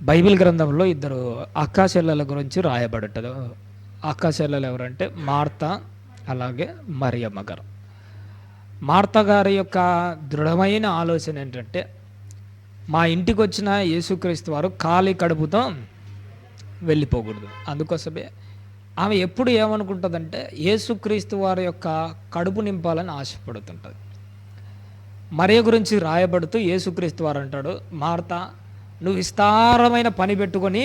Bible గ్రంథంలో ఇద్దరు అక్కా చెల్లెల గురించి రాయబడుతుంది. అక్కా చెల్లెలు ఎవరంటే మార్తా, అలాగే మరియమ్మ గారు. మార్తా గారి యొక్క దృఢమైన ఆలోచన ఏంటంటే, మా ఇంటికి వచ్చిన యేసుక్రీస్తు వారు ఖాళీ కడుపుతో వెళ్ళిపోకూడదు. అందుకోసమే ఆమె ఎప్పుడు ఏమనుకుంటుందంటే, యేసుక్రీస్తు వారి యొక్క కడుపు నింపాలని ఆశపడుతుంటుంది. మరియ గురించి రాయబడుతూ యేసుక్రీస్తు వారు అంటాడు, మార్తా, నువ్వు విస్తారమైన పని పెట్టుకొని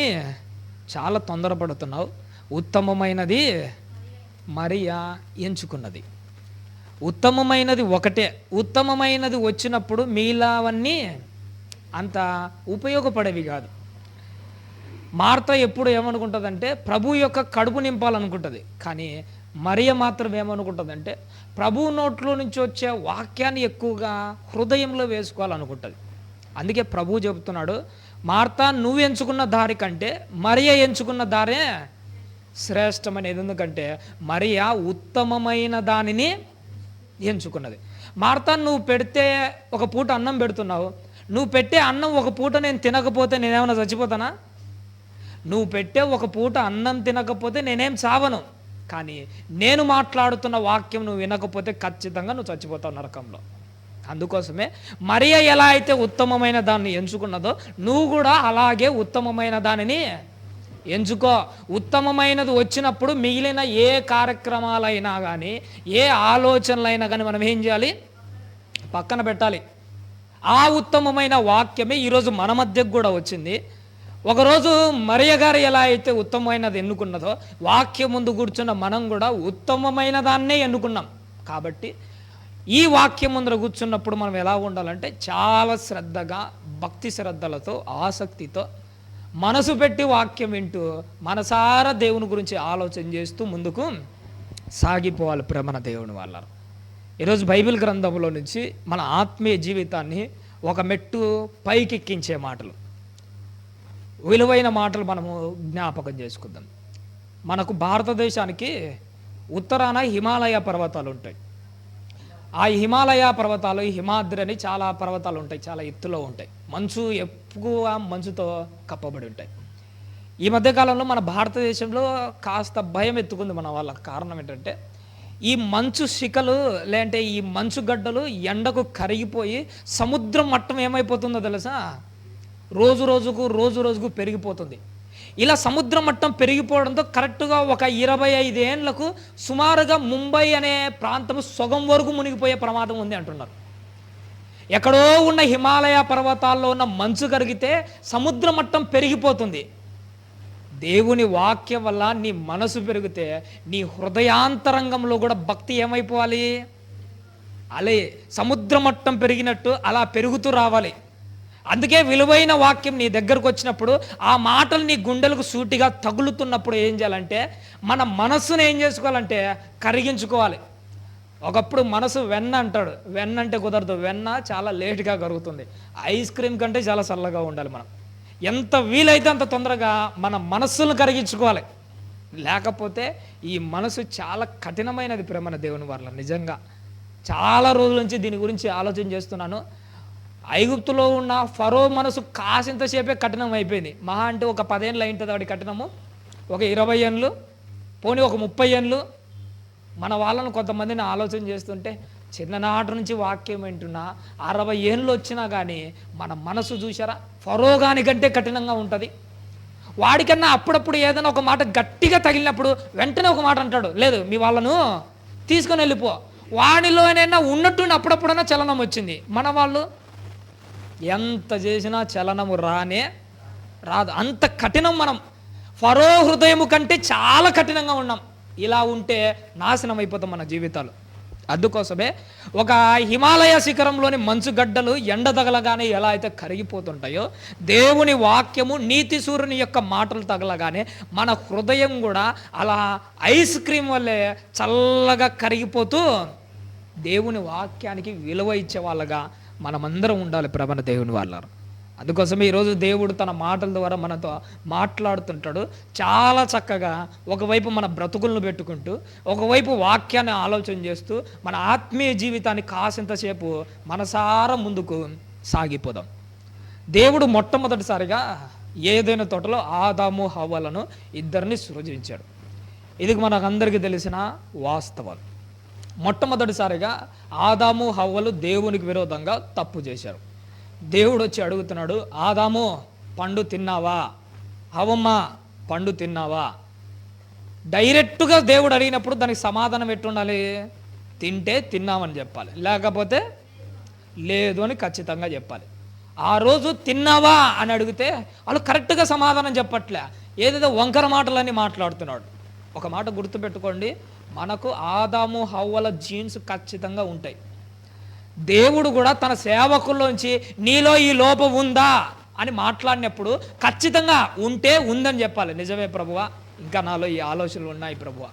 చాలా తొందరపడుతున్నావు, ఉత్తమమైనది మరియా ఎంచుకున్నది. ఉత్తమమైనది ఒకటే. ఉత్తమమైనది వచ్చినప్పుడు మిగిలినవన్నీ అంత ఉపయోగపడేవి కాదు. మార్త ఎప్పుడు ఏమనుకుంటుందంటే, ప్రభు యొక్క కడుపు నింపాలనుకుంటుంది. కానీ మరియ మాత్రం ఏమనుకుంటుందంటే, ప్రభు నోట్లో నుంచి వచ్చే వాక్యాన్ని ఎక్కువగా హృదయంలో వేసుకోవాలనుకుంటుంది. అందుకే ప్రభు చెబుతున్నాడు, మార్తా, నువ్వు ఎంచుకున్న దారి కంటే మరియ ఎంచుకున్న దారే శ్రేష్టమనేది. ఎందుకంటే మరియ ఉత్తమమైన దానిని ఎంచుకున్నది. మార్తా, నువ్వు పెడితే ఒక పూట అన్నం పెడుతున్నావు. నువ్వు పెట్టే అన్నం ఒక పూట నేను తినకపోతే నేనేమైనా చచ్చిపోతానా? నువ్వు పెట్టే ఒక పూట అన్నం తినకపోతే నేనేం చావను. కానీ నేను మాట్లాడుతున్న వాక్యం నువ్వు వినకపోతే ఖచ్చితంగా నువ్వు చచ్చిపోతావు నరకంలో. అందుకోసమే మరియ ఎలా అయితే ఉత్తమమైన దాన్ని ఎంచుకున్నదో, నువ్వు కూడా అలాగే ఉత్తమమైన దానిని ఎంచుకో. ఉత్తమమైనది వచ్చినప్పుడు మిగిలిన ఏ కార్యక్రమాలైనా కానీ, ఏ ఆలోచనలైనా కానీ మనం ఏం చేయాలి? పక్కన పెట్టాలి. ఆ ఉత్తమమైన వాక్యమే ఈరోజు మన మధ్యకు కూడా వచ్చింది. ఒకరోజు మరియ గారు ఎలా అయితే ఉత్తమమైనది ఎన్నుకున్నదో, వాక్యం ముందు కూర్చున్న మనం కూడా ఉత్తమమైన దాన్నే ఎన్నుకున్నాం. కాబట్టి ఈ వాక్యం ముందర కూర్చున్నప్పుడు మనం ఎలా ఉండాలంటే, చాలా శ్రద్ధగా, భక్తి శ్రద్ధలతో, ఆసక్తితో మనసు పెట్టి వాక్యం వింటూ మనసారా దేవుని గురించి ఆలోచన చేస్తూ ముందుకు సాగిపోవాలి. ప్రేమన దేవుని వాళ్ళ ఈరోజు బైబిల్ గ్రంథంలో నుంచి మన ఆత్మీయ జీవితాన్ని ఒక మెట్టు పైకెక్కించే మాటలు, విలువైన మాటలు మనము జ్ఞాపకం చేసుకుందాం. మనకు భారతదేశానికి ఉత్తరాన హిమాలయ పర్వతాలు ఉంటాయి. ఆ హిమాలయ పర్వతాలు, హిమాద్రి అని చాలా పర్వతాలు ఉంటాయి, చాలా ఎత్తులో ఉంటాయి. మంచు ఎక్కువ మంచుతో కప్పబడి ఉంటాయి. ఈ మధ్యకాలంలో మన భారతదేశంలో కాస్త భయం ఎత్తుకుంది మన వాళ్ళకి. కారణం ఏంటంటే, ఈ మంచు శిఖలు లేదంటే ఈ మంచు గడ్డలు ఎండకు కరిగిపోయి సముద్రం మట్టం ఏమైపోతుందో తెలుసా? రోజు రోజుకు పెరిగిపోతుంది. ఇలా సముద్ర మట్టం పెరిగిపోవడంతో కరెక్ట్గా ఒక 25 ఏళ్లకు సుమారుగా ముంబై అనే ప్రాంతం సగం వరకు మునిగిపోయే ప్రమాదం ఉంది అంటున్నారు. ఎక్కడో ఉన్న హిమాలయ పర్వతాల్లో ఉన్న మంచు కరిగితే సముద్ర మట్టం పెరిగిపోతుంది. దేవుని వాక్యం వల్ల నీ మనసు పెరిగితే నీ హృదయాంతరంగంలో కూడా భక్తి ఏమైపోవాలి? అలే సముద్ర మట్టం పెరిగినట్టు అలా పెరుగుతూ రావాలి. అందుకే విలువైన వాక్యం నీ దగ్గరకు వచ్చినప్పుడు, ఆ మాటలు నీ గుండెలకు సూటిగా తగులుతున్నప్పుడు ఏం చేయాలంటే, మన మనస్సును ఏం చేసుకోవాలంటే కరిగించుకోవాలి. ఒకప్పుడు మనసు వెన్న అంటాడు. వెన్న అంటే కుదరదు. వెన్న చాలా లేట్గా కరుగుతుంది. ఐస్ క్రీమ్ కంటే చాలా చల్లగా ఉండాలి. మనం ఎంత వీలైతే అంత తొందరగా మన మనస్సును కరిగించుకోవాలి. లేకపోతే ఈ మనసు చాలా కఠినమైనది. ప్రేమన దేవుని వల్ల నిజంగా చాలా రోజుల నుంచి దీని గురించి ఆలోచన చేస్తున్నాను. ఐగుప్తులో ఉన్న ఫరో మనసు కాసింతసేపే కఠినం అయిపోయింది. మహా అంటే ఒక 10 ఏళ్ళు అయింటుంది వాడి కఠినము, ఒక 20 ఏళ్ళు, పోనీ ఒక 30 ఏళ్ళు. మన వాళ్ళను కొంతమందిని ఆలోచన చేస్తుంటే, చిన్ననాటి నుంచి వాక్యం వింటున్నా 60 ఏళ్ళు వచ్చినా కానీ మన మనసు చూసారా ఫరో గాని కంటే కఠినంగా ఉంటుంది. వాడికన్నా అప్పుడప్పుడు ఏదైనా ఒక మాట గట్టిగా తగిలినప్పుడు వెంటనే ఒక మాట అంటాడు, లేదు మీ వాళ్ళను తీసుకొని వెళ్ళిపో. వాడిలోనైనా ఉన్నట్టుండి అప్పుడప్పుడైనా చలనం వచ్చింది. మన వాళ్ళు ఎంత చేసినా చలనము రాదు. అంత కఠినం మనం. ఫరో హృదయము కంటే చాలా కఠినంగా ఉన్నాం. ఇలా ఉంటే నాశనం అయిపోతాం మన జీవితాలు. అందుకోసమే ఒక హిమాలయ శిఖరంలోని మంచు గడ్డలు ఎండ తగలగానే ఎలా అయితే కరిగిపోతుంటాయో, దేవుని వాక్యము నీతి సూర్యుని యొక్క మాటలు తగలగానే మన హృదయం కూడా అలా ఐస్ క్రీమ్ వల్లే చల్లగా కరిగిపోతూ దేవుని వాక్యానికి విలువ ఇచ్చే వాళ్ళగా మనమందరం ఉండాలి. ప్రవణ దేవుని వాళ్ళారు. అందుకోసమే ఈరోజు దేవుడు తన మాటల ద్వారా మనతో మాట్లాడుతుంటాడు. చాలా చక్కగా ఒకవైపు మన బ్రతుకులను పెట్టుకుంటూ, ఒకవైపు వాక్యాన్ని ఆలోచన చేస్తూ, మన ఆత్మీయ జీవితాన్ని కాసింతసేపు మనసారా ముందుకు సాగిపోదాం. దేవుడు మొట్టమొదటిసారిగా ఏదైనా తోటలో ఆదాము హవ్వలను ఇద్దరిని సృజించాడు. ఇది మనకందరికీ తెలిసిన వాస్తవాలు. మొట్టమొదటిసారిగా ఆదాము హవ్వలు దేవునికి విరోధంగా తప్పు చేశారు. దేవుడు వచ్చి అడుగుతున్నాడు, ఆదాము పండు తిన్నావా, హవ్వమ్మ పండు తిన్నావా? డైరెక్ట్గా దేవుడు అడిగినప్పుడు దానికి సమాధానం ఎట్టుండాలి? తింటే తిన్నామని చెప్పాలి, లేకపోతే లేదు అని ఖచ్చితంగా చెప్పాలి. ఆ రోజు తిన్నావా అని అడిగితే వాళ్ళు కరెక్ట్గా సమాధానం చెప్పట్లే, ఏదేదో వంకర మాటలన్నీ మాట్లాడుతున్నాడు. ఒక మాట గుర్తుపెట్టుకోండి, మనకు ఆదాము హవ్వల జీన్స్ ఖచ్చితంగా ఉంటాయి. దేవుడు కూడా తన సేవకుల్లోంచి నీలో ఈ లోపం ఉందా అని మాట్లాడినప్పుడు ఖచ్చితంగా ఉంటే ఉందని చెప్పాలి. నిజమే ప్రభువా, ఇంకా నాలో ఈ ఆలోచనలు ఉన్నాయి ప్రభువా,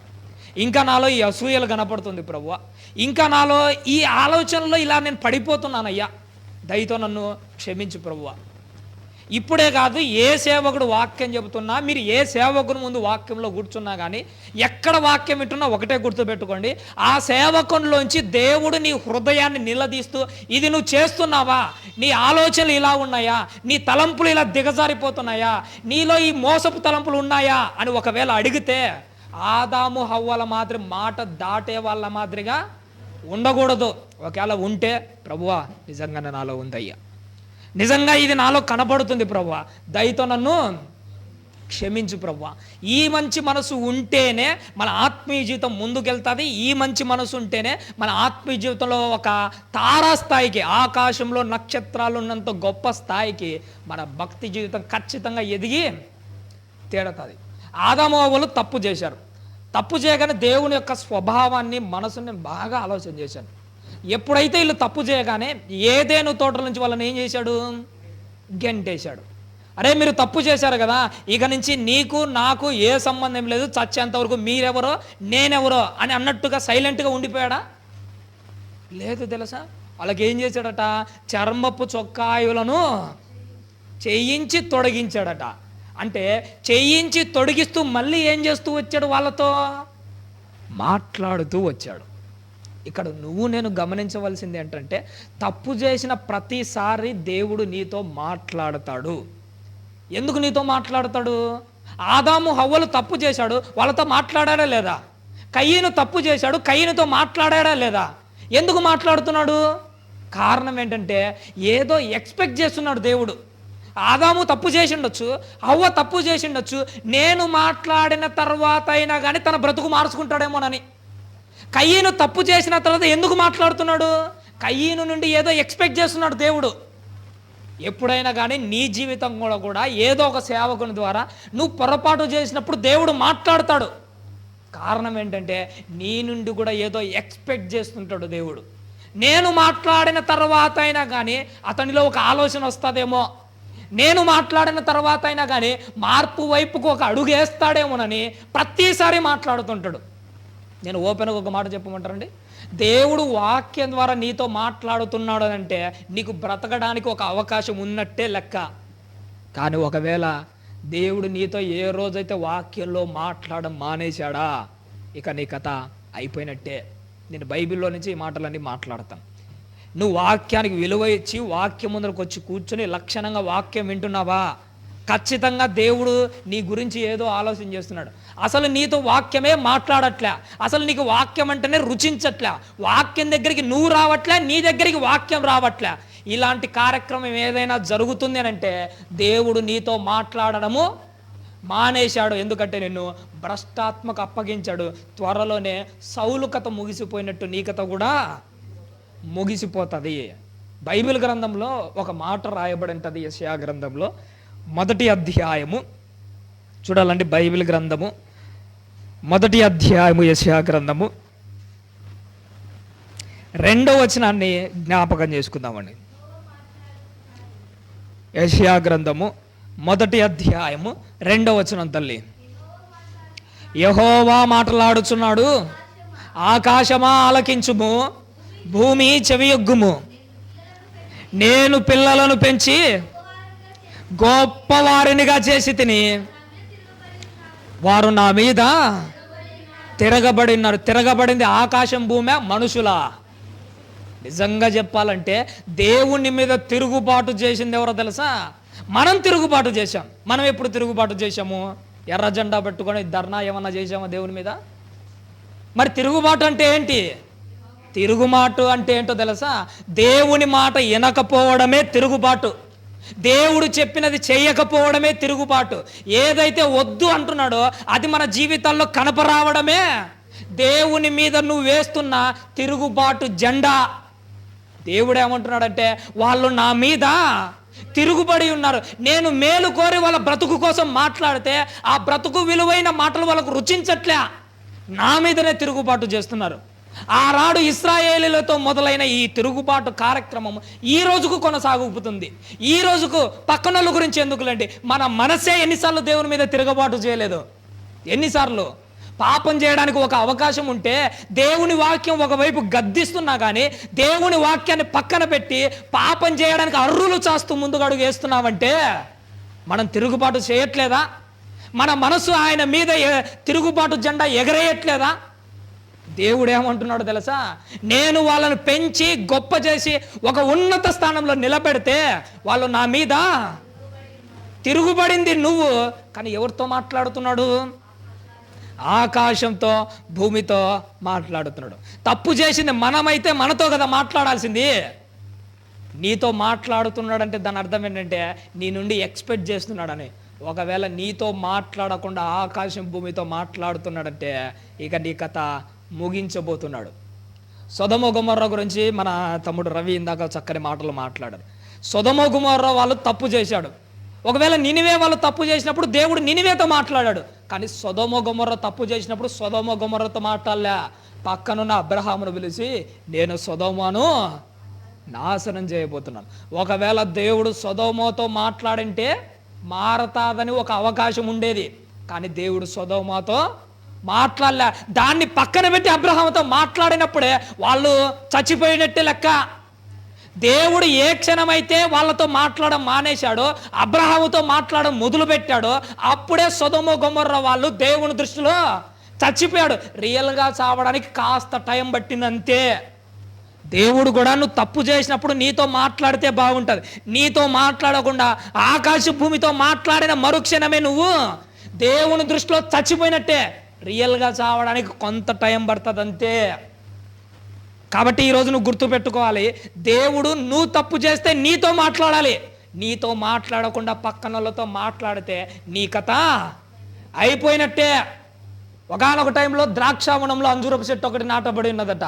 ఇంకా నాలో ఈ అసూయలు కనపడుతుంది ప్రభువా, ఇంకా నాలో ఈ ఆలోచనలో ఇలా నేను పడిపోతున్నానయ్యా, దయతో నన్ను క్షమించు ప్రభువా. ఇప్పుడే కాదు, ఏ సేవకుడు వాక్యం చెబుతున్నా, మీరు ఏ సేవకుని ముందు వాక్యంలో కూర్చున్నా కానీ, ఎక్కడ వాక్యం వింటున్నా ఒకటే గుర్తుపెట్టుకోండి, ఆ సేవకునిలోంచి దేవుడు నీ హృదయాన్ని నిలదీస్తూ, ఇది నువ్వు చేస్తున్నావా, నీ ఆలోచనలు ఇలా ఉన్నాయా, నీ తలంపులు ఇలా దిగజారిపోతున్నాయా, నీలో ఈ మోసపు తలంపులు ఉన్నాయా అని ఒకవేళ అడిగితే, ఆదాము హవ్వల మాదిరి మాట దాటే వాళ్ళ మాదిరిగా ఉండకూడదు. ఒకవేళ ఉంటే, ప్రభువా నిజంగానే నాలో ఉందయ్యా, నిజంగా ఇది నాలో కనపడుతుంది ప్రభువా, దయతో నన్ను క్షమించు ప్రభువా. ఈ మంచి మనసు ఉంటేనే మన ఆత్మీయ జీవితం ముందుకెళ్తుంది. ఈ మంచి మనసు ఉంటేనే మన ఆత్మీయ జీవితంలో ఒక తారాస్థాయికి, ఆకాశంలో నక్షత్రాలు ఉన్నంత గొప్ప స్థాయికి మన భక్తి జీవితం ఖచ్చితంగా ఎదిగి తేడుతుంది. ఆదాము హవ్వలు తప్పు చేశారు. తప్పు చేయగానే దేవుని యొక్క స్వభావాన్ని, మనసుని బాగా ఆలోచన చేశాను. ఎప్పుడైతే వీళ్ళు తప్పు చేయగానే ఏదేను తోటల నుంచి వాళ్ళని ఏం చేశాడు? గెంటేశాడు. అరే మీరు తప్పు చేశారు కదా, ఇక నుంచి నీకు నాకు ఏ సంబంధం లేదు, చచ్చేంతవరకు మీరెవరో నేనెవరో అని అన్నట్టుగా సైలెంట్గా ఉండిపోయాడా? లేదు. తెలుసా వాళ్ళకి ఏం చేశాడట? చర్మపు చొక్కాయులను చేయించి తొడిగించాడట. అంటే చేయించి తొడిగిస్తూ మళ్ళీ ఏం చేస్తూ వచ్చాడు? వాళ్ళతో మాట్లాడుతూ వచ్చాడు. ఇక్కడ నువ్వు నేను గమనించవలసింది ఏంటంటే, తప్పు చేసిన ప్రతిసారి దేవుడు నీతో మాట్లాడతాడు. ఎందుకు నీతో మాట్లాడతాడు? ఆదాము హవ్వలు తప్పు చేశాడు, వాళ్ళతో మాట్లాడాడా లేదా? కయ్యను తప్పు చేశాడు, కయ్యనుతో మాట్లాడాడా లేదా? ఎందుకు మాట్లాడుతున్నాడు? కారణం ఏంటంటే, ఏదో ఎక్స్పెక్ట్ చేస్తున్నాడు దేవుడు. ఆదాము తప్పు చేసిండొచ్చు, హవ్వ తప్పు చేసిండొచ్చు, నేను మాట్లాడిన తర్వాత అయినా కానీ తన బ్రతుకు మార్చుకుంటాడేమోనని. కయ్యను తప్పు చేసిన తర్వాత ఎందుకు మాట్లాడుతున్నాడు? కయ్యను నుండి ఏదో ఎక్స్పెక్ట్ చేస్తున్నాడు దేవుడు. ఎప్పుడైనా కానీ నీ జీవితం కూడా ఏదో ఒక సేవకుని ద్వారా నువ్వు పొరపాటు చేసినప్పుడు దేవుడు మాట్లాడతాడు. కారణం ఏంటంటే, నీ నుండి కూడా ఏదో ఎక్స్పెక్ట్ చేస్తుంటాడు దేవుడు. నేను మాట్లాడిన తర్వాత అయినా కానీ అతనిలో ఒక ఆలోచన వస్తుందేమో, నేను మాట్లాడిన తర్వాత అయినా కానీ మార్పు వైపుకు ఒక అడుగు వేస్తాడేమోనని ప్రతిసారి మాట్లాడుతుంటాడు. నేను ఓపెన్గా ఒక మాట చెప్పమంటారండి, దేవుడు వాక్యం ద్వారా నీతో మాట్లాడుతున్నాడు అంటే నీకు బ్రతకడానికి ఒక అవకాశం ఉన్నట్టే లెక్క. కానీ ఒకవేళ దేవుడు నీతో ఏ రోజైతే వాక్యంలో మాట్లాడడం మానేశాడా, ఇక నీ కథ అయిపోయినట్టే. నేను బైబిల్లో నుంచి ఈ మాటలన్నీ మాట్లాడతాను. నువ్వు వాక్యానికి విలువ ఇచ్చి వాక్యం ముందరకు వచ్చి కూర్చొని లక్షణంగా వాక్యం వింటున్నావా, ఖచ్చితంగా దేవుడు నీ గురించి ఏదో ఆలోచన చేస్తున్నాడు. అసలు నీతో వాక్యమే మాట్లాడట్లే, అసలు నీకు వాక్యం అంటేనే రుచించట్లే, వాక్యం దగ్గరికి నువ్వు రావట్లే, నీ దగ్గరికి వాక్యం రావట్లే. ఇలాంటి కార్యక్రమం ఏదైనా జరుగుతుంది అని అంటే దేవుడు నీతో మాట్లాడడము మానేశాడు. ఎందుకంటే నిన్ను భ్రష్టాత్మకు అప్పగించాడు. త్వరలోనే సౌలు కథ ముగిసిపోయినట్టు నీ కథ కూడా ముగిసిపోతుంది. బైబిల్ గ్రంథంలో ఒక మాట రాయబడి ఉంటుంది, యెషయా గ్రంథంలో 1వ అధ్యాయము చూడాలండి. బైబిల్ గ్రంథము 1వ అధ్యాయము యెషయా గ్రంథము 2వ వచనాన్ని జ్ఞాపకం చేసుకుందామండి. యెషయా గ్రంథము 1వ అధ్యాయము 2వ వచనం. తల్లి, యెహోవా మాట్లాడుచున్నాడు, ఆకాశమా ఆలకించుము, భూమి చెవియొగ్గుము. నేను పిల్లలను పెంచి గొప్పవారినిగా చేసి తిని వారు నా మీద తిరగబడినారు. తిరగబడింది ఆకాశం, భూమి, మనుషులా? నిజంగా చెప్పాలంటే దేవుని మీద తిరుగుబాటు చేసింది ఎవరో తెలుసా? మనం తిరుగుబాటు చేశాం. మనం ఎప్పుడు తిరుగుబాటు చేశాము? ఎర్ర జెండా పెట్టుకొని ధర్నా ఏమన్నా చేశామా దేవుని మీద? మరి తిరుగుబాటు అంటే ఏంటి? తిరుగుబాటు అంటే ఏంటో తెలుసా? దేవుని మాట వినకపోవడమే తిరుగుబాటు. దేవుడు చెప్పినది చేయకపోవడమే తిరుగుబాటు. ఏదైతే వద్దు అంటున్నాడో అది మన జీవితాల్లో కనపరావడమే దేవుని మీద నువ్వు వేస్తున్న తిరుగుబాటు జెండా. దేవుడు ఏమంటున్నాడంటే, వాళ్ళు నా మీద తిరుగుబడి ఉన్నారు. నేను మేలు కోరి వాళ్ళ బ్రతుకు కోసం మాట్లాడితే ఆ బ్రతుకు విలువైన మాటలు వాళ్ళకు రుచించట్లే, నా మీదనే తిరుగుబాటు చేస్తున్నారు. ఆనాడు ఇశ్రాయేలీలతో మొదలైన ఈ తిరుగుబాటు కార్యక్రమం ఈ రోజుకు కొనసాగుతుంది. ఈ రోజుకు పక్కనోళ్ళ గురించి ఎందుకులేండి, మన మనసే ఎన్నిసార్లు దేవుని మీద తిరుగుబాటు చేయలేదు? ఎన్నిసార్లు? పాపం చేయడానికి ఒక అవకాశం ఉంటే దేవుని వాక్యం ఒకవైపు గద్దిస్తున్నా కానీ దేవుని వాక్యాన్ని పక్కన పెట్టి పాపం చేయడానికి అర్రులు చాస్తూ ముందుకు అడుగు వేస్తున్నామంటే మనం తిరుగుబాటు చేయట్లేదా? మన మనసు ఆయన మీద తిరుగుబాటు జెండా ఎగరేయట్లేదా? దేవుడు ఏమంటున్నాడో తెలుసా? నేను వాళ్ళను పెంచి గొప్ప చేసి ఒక ఉన్నత స్థానంలో నిలబెడితే వాళ్ళు నా మీద తిరుగుబడింది నువ్వు. కానీ ఎవరితో మాట్లాడుతున్నాడు? ఆకాశంతో భూమితో మాట్లాడుతున్నాడు. తప్పు చేసింది మనమైతే మనతో కదా మాట్లాడాల్సింది. నీతో మాట్లాడుతున్నాడంటే దాని అర్థం ఏంటంటే నీ నుండి ఎక్స్పెక్ట్ చేస్తున్నాడని. ఒకవేళ నీతో మాట్లాడకుండా ఆకాశం భూమితో మాట్లాడుతున్నాడంటే ఇక నీ కథ ముగించబోతున్నాడు. సొదొమ గొమొర్రా గురించి మన తమ్ముడు రవి ఇందాక చక్కని మాటలు మాట్లాడారు. సొదొమ గొమొర్రా వాళ్ళు తప్పు చేశాడు. ఒకవేళ నినివే వాళ్ళు తప్పు చేసినప్పుడు దేవుడు నినివేతో మాట్లాడాడు. కానీ సొదొమ గొమొర్రా తప్పు చేసినప్పుడు సొదొమ గొమొర్రాతో మాట్లాడలే. పక్కనున్న అబ్రహామును పిలిచి, నేను సొదొమను నాశనం చేయబోతున్నాను. ఒకవేళ దేవుడు సొదొమతో మాట్లాడింటే మారతాదని ఒక అవకాశం ఉండేది. కానీ దేవుడు సొదొమతో మాట్లాడలే. దాన్ని పక్కన పెట్టి అబ్రహాముతో మాట్లాడినప్పుడే వాళ్ళు చచ్చిపోయినట్టే లెక్క. దేవుడు ఏ క్షణమైతే వాళ్ళతో మాట్లాడడం మానేశాడో, అబ్రహాముతో మాట్లాడడం మొదలు పెట్టాడో అప్పుడే సొదొమ గొమొర్రా వాళ్ళు దేవుని దృష్టిలో చచ్చిపోయాడు. రియల్గా చావడానికి కాస్త టైం పట్టిందంతే. దేవుడు కూడా నువ్వు తప్పు చేసినప్పుడు నీతో మాట్లాడితే బాగుంటుంది. నీతో మాట్లాడకుండా ఆకాశ భూమితో మాట్లాడిన మరుక్షణమే నువ్వు దేవుని దృష్టిలో చచ్చిపోయినట్టే. రియల్గా చావడానికి కొంత టైం పడుతుంది అంతే. కాబట్టి ఈరోజు నువ్వు గుర్తుపెట్టుకోవాలి, దేవుడు నువ్వు తప్పు చేస్తే నీతో మాట్లాడాలి. నీతో మాట్లాడకుండా పక్కన వాళ్ళతో మాట్లాడితే నీ కథ అయిపోయినట్టే. ఒకానొక టైంలో ద్రాక్షావనంలో అంజూరపు చెట్టు ఒకటి నాటబడి ఉన్నదట.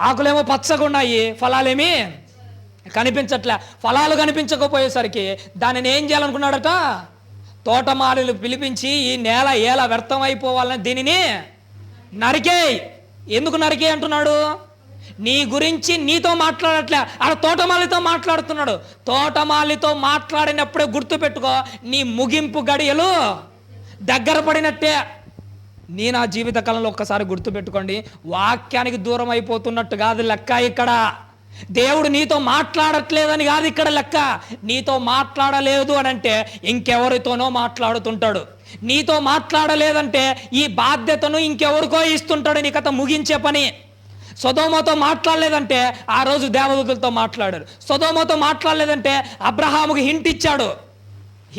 ఆకులేమో పచ్చగా ఉన్నాయి, ఫలాలేమీ కనిపించట్లే. ఫలాలు కనిపించకపోయేసరికి దానిని ఏం చేయాలనుకున్నాడట? తోటమాలిలు పిలిపించి, ఈ నేల ఏలా వ్యర్థం అయిపోవాలని దీనిని నరికేయ్. ఎందుకు నరికేయ్ అంటున్నాడు? నీ గురించి నీతో మాట్లాడట్లే, ఆడ తోటమాలితో మాట్లాడుతున్నాడు. తోటమాలితో మాట్లాడినప్పుడే గుర్తుపెట్టుకో, నీ ముగింపు గడియలు దగ్గర పడినట్టే. నీ నా జీవిత కాలంలో ఒక్కసారి గుర్తుపెట్టుకోండి, వాక్యానికి దూరం అయిపోతున్నట్టు కాదు లెక్క. ఇక్కడ దేవుడు నీతో మాట్లాడట్లేదని కాదు ఇక్కడ లెక్క. నీతో మాట్లాడలేదు అని అంటే ఇంకెవరితోనో మాట్లాడుతుంటాడు. నీతో మాట్లాడలేదంటే ఈ బాధ్యతను ఇంకెవరికో ఇస్తుంటాడు. నీ కథ ముగించే పని. సొదొమతో మాట్లాడలేదంటే ఆ రోజు దేవదూతలతో మాట్లాడారు. సొదొమతో మాట్లాడలేదంటే అబ్రహాముకి హింట్ ఇచ్చాడు.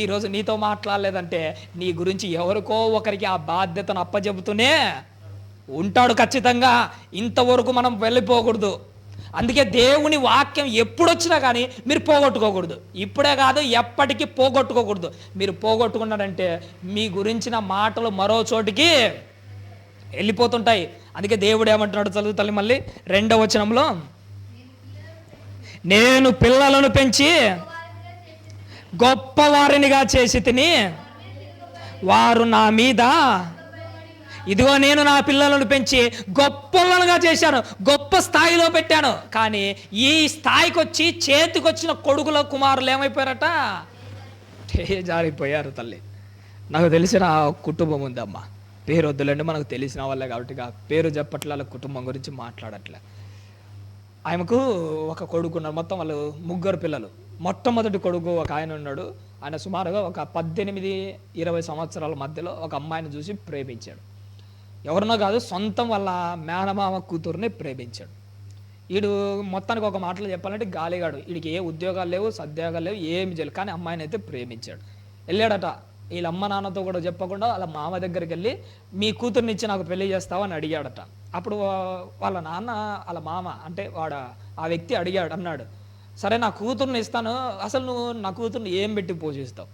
ఈరోజు నీతో మాట్లాడలేదంటే నీ గురించి ఎవరికో ఒకరికి ఆ బాధ్యతను అప్పచెబుతూనే ఉంటాడు ఖచ్చితంగా. ఇంతవరకు మనం వెళ్ళిపోకూడదు. అందుకే దేవుని వాక్యం ఎప్పుడొచ్చినా కానీ మీరు పోగొట్టుకోకూడదు. ఇప్పుడే కాదు, ఎప్పటికీ పోగొట్టుకోకూడదు. మీరు పోగొట్టుకున్నారంటే మీ గురించిన మాటలు మరో చోటికి వెళ్ళిపోతుంటాయి. అందుకే దేవుడు ఏమంటున్నాడు చదువుతాలి మళ్ళీ 2వ వచనంలో, నేను పిల్లలను పెంచి గొప్పవారినిగా చేసి తిని వారు నా మీద, ఇదిగో నేను నా పిల్లలను పెంచి గొప్పవాళ్ళుగా చేశాను, గొప్ప స్థాయిలో పెట్టాను. కానీ ఈ స్థాయికి వచ్చి చేతికొచ్చిన కొడుకుల కుమారులు ఏమైపోయారట? జారిపోయారు. తల్లి, నాకు తెలిసిన కుటుంబం ఉందమ్మా, పేరు వద్దులేండి, మనకు తెలిసిన వాళ్ళే కాబట్టి పేరు చెప్పట్లే, వాళ్ళ కుటుంబం గురించి మాట్లాడట్లే. ఆమెకు ఒక కొడుకు ఉన్నాడు. మొత్తం వాళ్ళు 3 పిల్లలు. మొట్టమొదటి కొడుకు ఒక ఆయన ఉన్నాడు. ఆయన సుమారుగా ఒక 18-20 సంవత్సరాల మధ్యలో ఒక అమ్మాయిని చూసి ప్రేమించాడు. ఎవరినో కాదు, సొంతం వాళ్ళ మేనమామ కూతురుని ప్రేమించాడు. వీడు మొత్తానికి ఒక మాటలో చెప్పాలంటే గాలిగాడు. వీడికి ఏ ఉద్యోగాలు లేవు, సద్యోగాలు లేవు, ఏమి చేయలేదు. కానీ అమ్మాయిని అయితే ప్రేమించాడు. వెళ్ళాడట, వీళ్ళ అమ్మ నాన్నతో కూడా చెప్పకుండా వాళ్ళ మామ దగ్గరికి వెళ్ళి మీ కూతుర్ని ఇచ్చి నాకు పెళ్లి చేస్తావు అని అడిగాడట. అప్పుడు వాళ్ళ నాన్న వాళ్ళ మామ అంటే ఆ వ్యక్తి అన్నాడు, సరే నా కూతుర్ని ఇస్తాను, అసలు నువ్వు నా కూతుర్ని ఏం పెట్టి పోషిస్తావు?